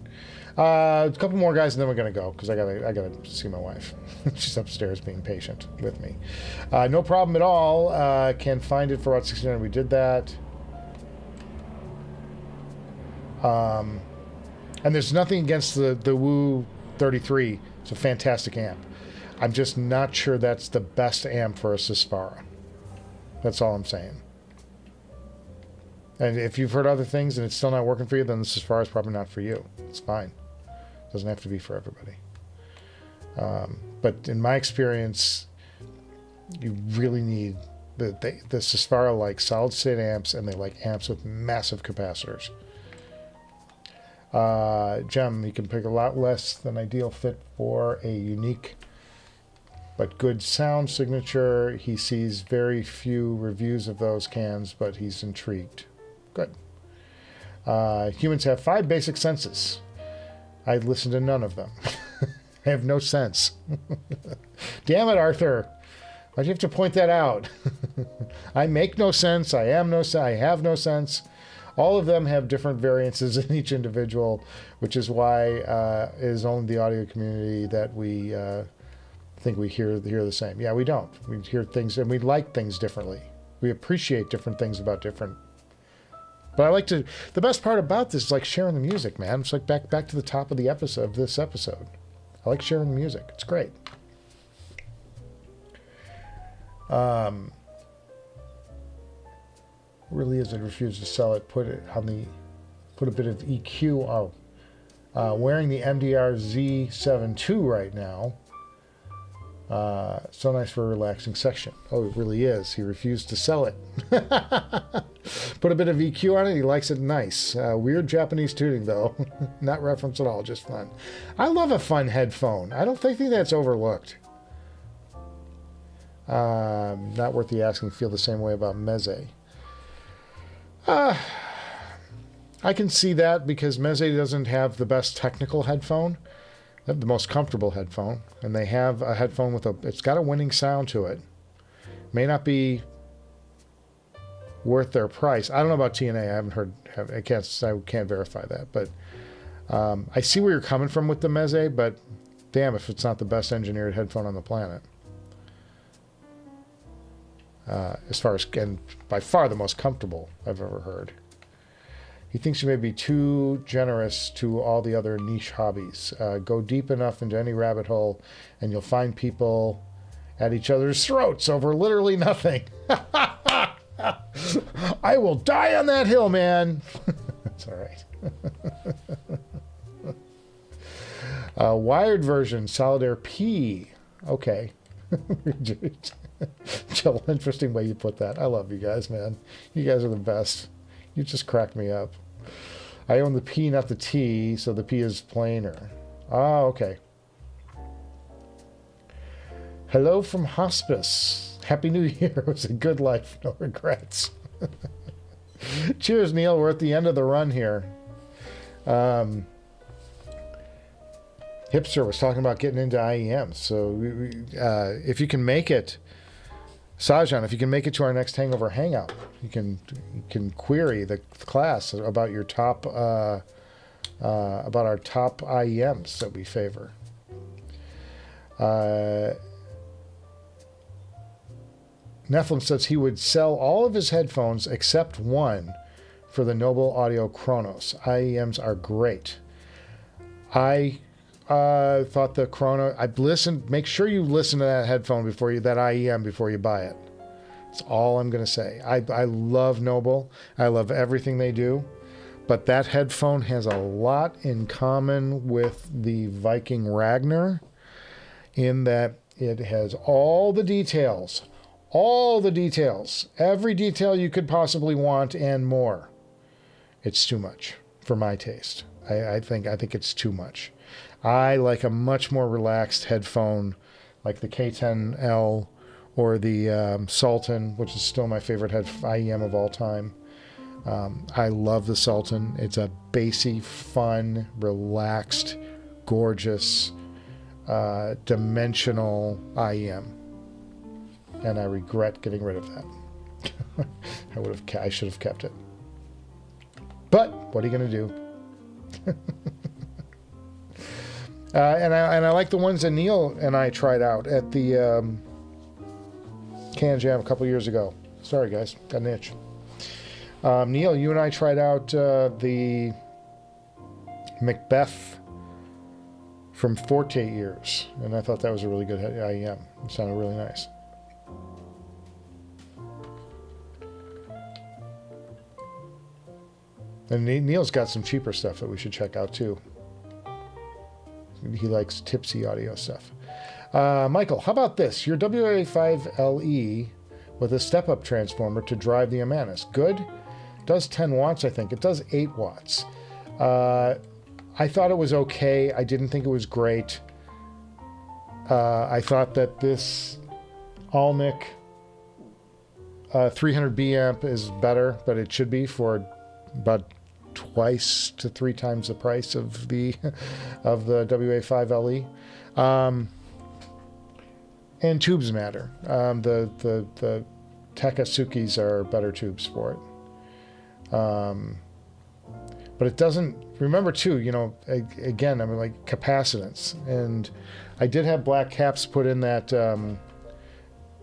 A couple more guys, and then we're going to go, because I gotta see my wife. She's upstairs being patient with me. No problem at all. Can find it for about $69. We did that. And there's nothing against the Woo 33. It's a fantastic amp. I'm just not sure that's the best amp for a Susvara. That's all I'm saying. And if you've heard other things and it's still not working for you, then the Susvara is probably not for you. It's fine. It doesn't have to be for everybody. But in my experience, you really need the Susvara like solid state amps, and they like amps with massive capacitors. Gem, you can pick a lot less than ideal fit for a unique but good sound signature. He sees very few reviews of those cans, but he's intrigued. Good. Humans have 5 basic senses. I listen to none of them. I have no sense. Damn it, Arthur. Why'd you have to point that out? I make no sense. I am no sense. I have no sense. All of them have different variances in each individual, which is why it is only the audio community that we think we hear the same. Yeah, we don't. We hear things, and we like things differently. We appreciate different things about different. But I like to. The best part about this is like sharing the music, man. It's like back to the top of the episode of this episode. I like sharing the music. It's great. Really is. It refused to sell it. Put a bit of EQ. Wearing the MDR Z7 II right now. So nice for a relaxing section. Oh, it really is. He refused to sell it. Put a bit of EQ on it. He likes it nice. Weird Japanese tuning, though. Not reference at all. Just fun. I love a fun headphone. I don't think that's overlooked. Not worth the asking. Feel the same way about Meze. I can see that because Meze doesn't have the best technical headphone. They have the most comfortable headphone, and they have a headphone with it's got a winning sound to it. May not be worth their price. I don't know about TNA. I haven't heard. I can't verify that, but I see where you're coming from with the Meze. But damn, if it's not the best engineered headphone on the planet, as far as, and by far the most comfortable I've ever heard. He thinks you may be too generous to all the other niche hobbies. Go deep enough into any rabbit hole, and you'll find people at each other's throats over literally nothing. I will die on that hill, man. That's all right. Wired version, Solidaire P. Okay. Jill, interesting way you put that. I love you guys, man. You guys are the best. You just crack me up. I own the P, not the T, so the P is plainer. Ah, okay. Hello from hospice. Happy New Year. It was a good life. No regrets. Cheers, Neil. We're at the end of the run here. Hipster was talking about getting into IEM. So if you can make it, Sajan, if you can make it to our next Hangover Hangout, you can query the class about your top about our top IEMs that we favor. Nephilim says he would sell all of his headphones except one for the Noble Audio Chronos. IEMs are great. I thought the Chrono. I listened. Make sure you listen to that headphone that IEM before you buy it. That's all I'm going to say. I love Noble. I love everything they do, but that headphone has a lot in common with the Viking Ragnar, in that it has all the details, every detail you could possibly want and more. It's too much for my taste. I think it's too much. I like a much more relaxed headphone, like the K10L or the Sultan, which is still my favorite IEM of all time. I love the Sultan. It's a bassy, fun, relaxed, gorgeous, dimensional IEM, and I regret getting rid of that. I should have kept it. But what are you going to do? And I like the ones that Neil and I tried out at the Can Jam a couple years ago. Sorry, guys, got an itch. Neil, you and I tried out the Macbeth from Forte Ears, and I thought that was a really good IEM. It sounded really nice. And Neil's got some cheaper stuff that we should check out too. He likes tipsy audio stuff. Michael, how about this? Your WA5LE with a step-up transformer to drive the Amanis. Good. Does 10 watts, I think. It does 8 watts. I thought it was okay. I didn't think it was great. I thought that this Alnic 300B amp is better, but it should be for about twice to 3 times the price of the WA5LE. And tubes matter. The Takasukis are better tubes for it. But it doesn't, remember too, again, I mean, like capacitance. And I did have black caps put in that,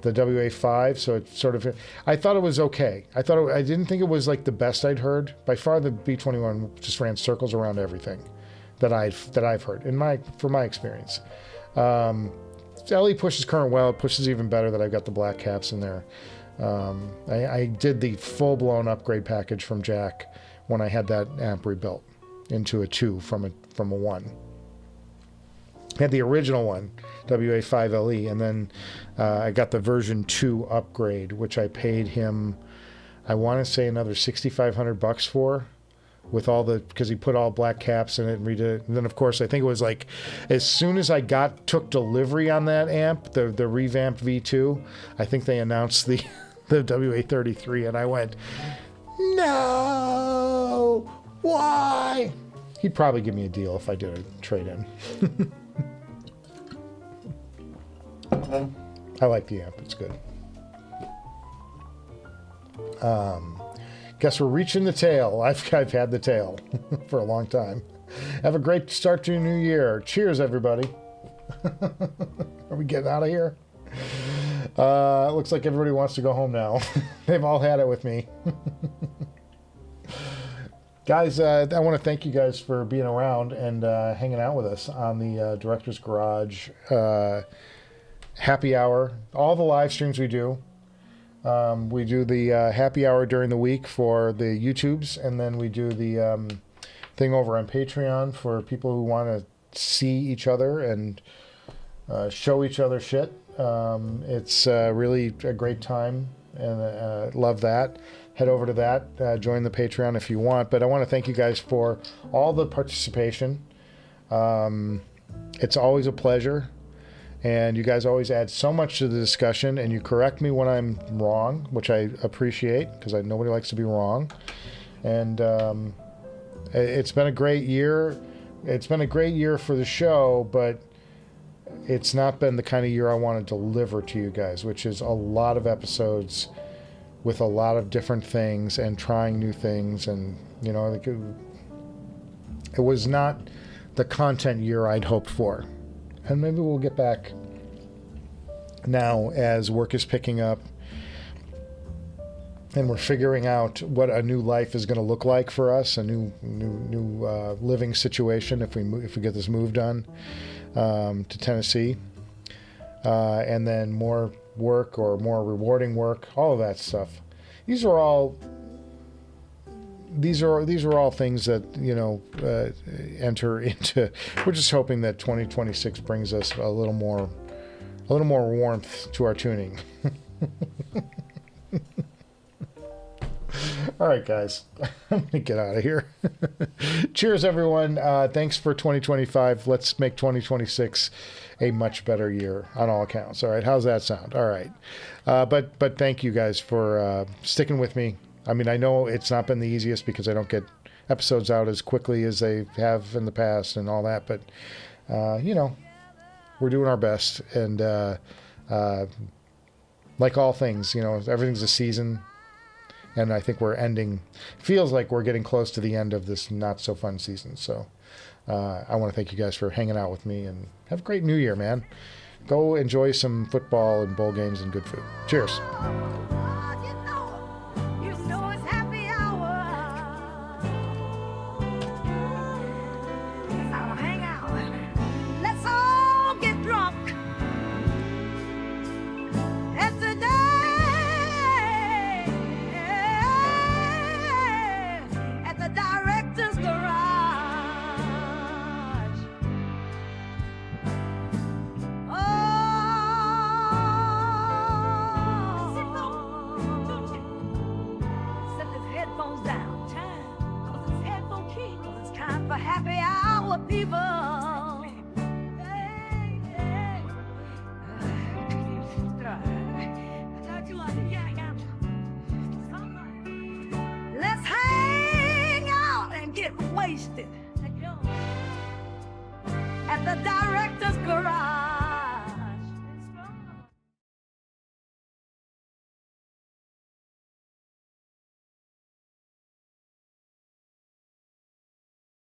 the WA5, so it sort of, I thought it was okay. I didn't think it was like the best I'd heard. By far, the B21 just ran circles around everything that I've heard from my experience. LE pushes current well. It pushes even better that I've got the black caps in there. I did the full-blown upgrade package from Jack when I had that amp rebuilt into a 2 from a 1. I had the original one, WA5LE, and then I got the version 2 upgrade, which I paid him, I want to say another $6,500 for, with all because he put all black caps in it and redid it. And then, of course, I think it was like, as soon as I took delivery on that amp, the revamped V2, I think they announced the WA33, and I went, no, why? He'd probably give me a deal if I did a trade-in. I like the amp. It's good. Guess we're reaching the tail. I've had the tail for a long time. Have a great start to your new year. Cheers, everybody. Are we getting out of here? It looks like everybody wants to go home now. They've all had it with me. Guys, I want to thank you guys for being around and hanging out with us on the Director's Garage happy hour. All the live streams we do. We do the happy hour during the week for the YouTubes, and then we do the thing over on Patreon for people who want to see each other and show each other shit. It's really a great time, and love that. Head over to that, join the Patreon if you want. But I want to thank you guys for all the participation. It's always a pleasure, and you guys always add so much to the discussion, and you correct me when I'm wrong, which I appreciate, because nobody likes to be wrong. And it's been a great year. It's been a great year for the show, but it's not been the kind of year I want to deliver to you guys, which is a lot of episodes with a lot of different things and trying new things. And, you know, it was not the content year I'd hoped for. And maybe we'll get back now as work is picking up and we're figuring out what a new life is going to look like for us, a new living situation if we get this move done to Tennessee, and then more work or more rewarding work, all of that stuff. These are all things that, you know, enter into. We're just hoping that 2026 brings us a little more warmth to our tuning. All right, guys, I'm gonna get out of here. Cheers, everyone. Thanks for 2025. Let's make 2026 a much better year on all accounts. All right, how's that sound? All right, but thank you guys for sticking with me. I mean, I know it's not been the easiest because I don't get episodes out as quickly as they have in the past and all that, but you know, we're doing our best. And like all things, you know, everything's a season. And I think feels like we're getting close to the end of this not so fun season. So I want to thank you guys for hanging out with me, and have a great new year, man. Go enjoy some football and bowl games and good food. Cheers. At the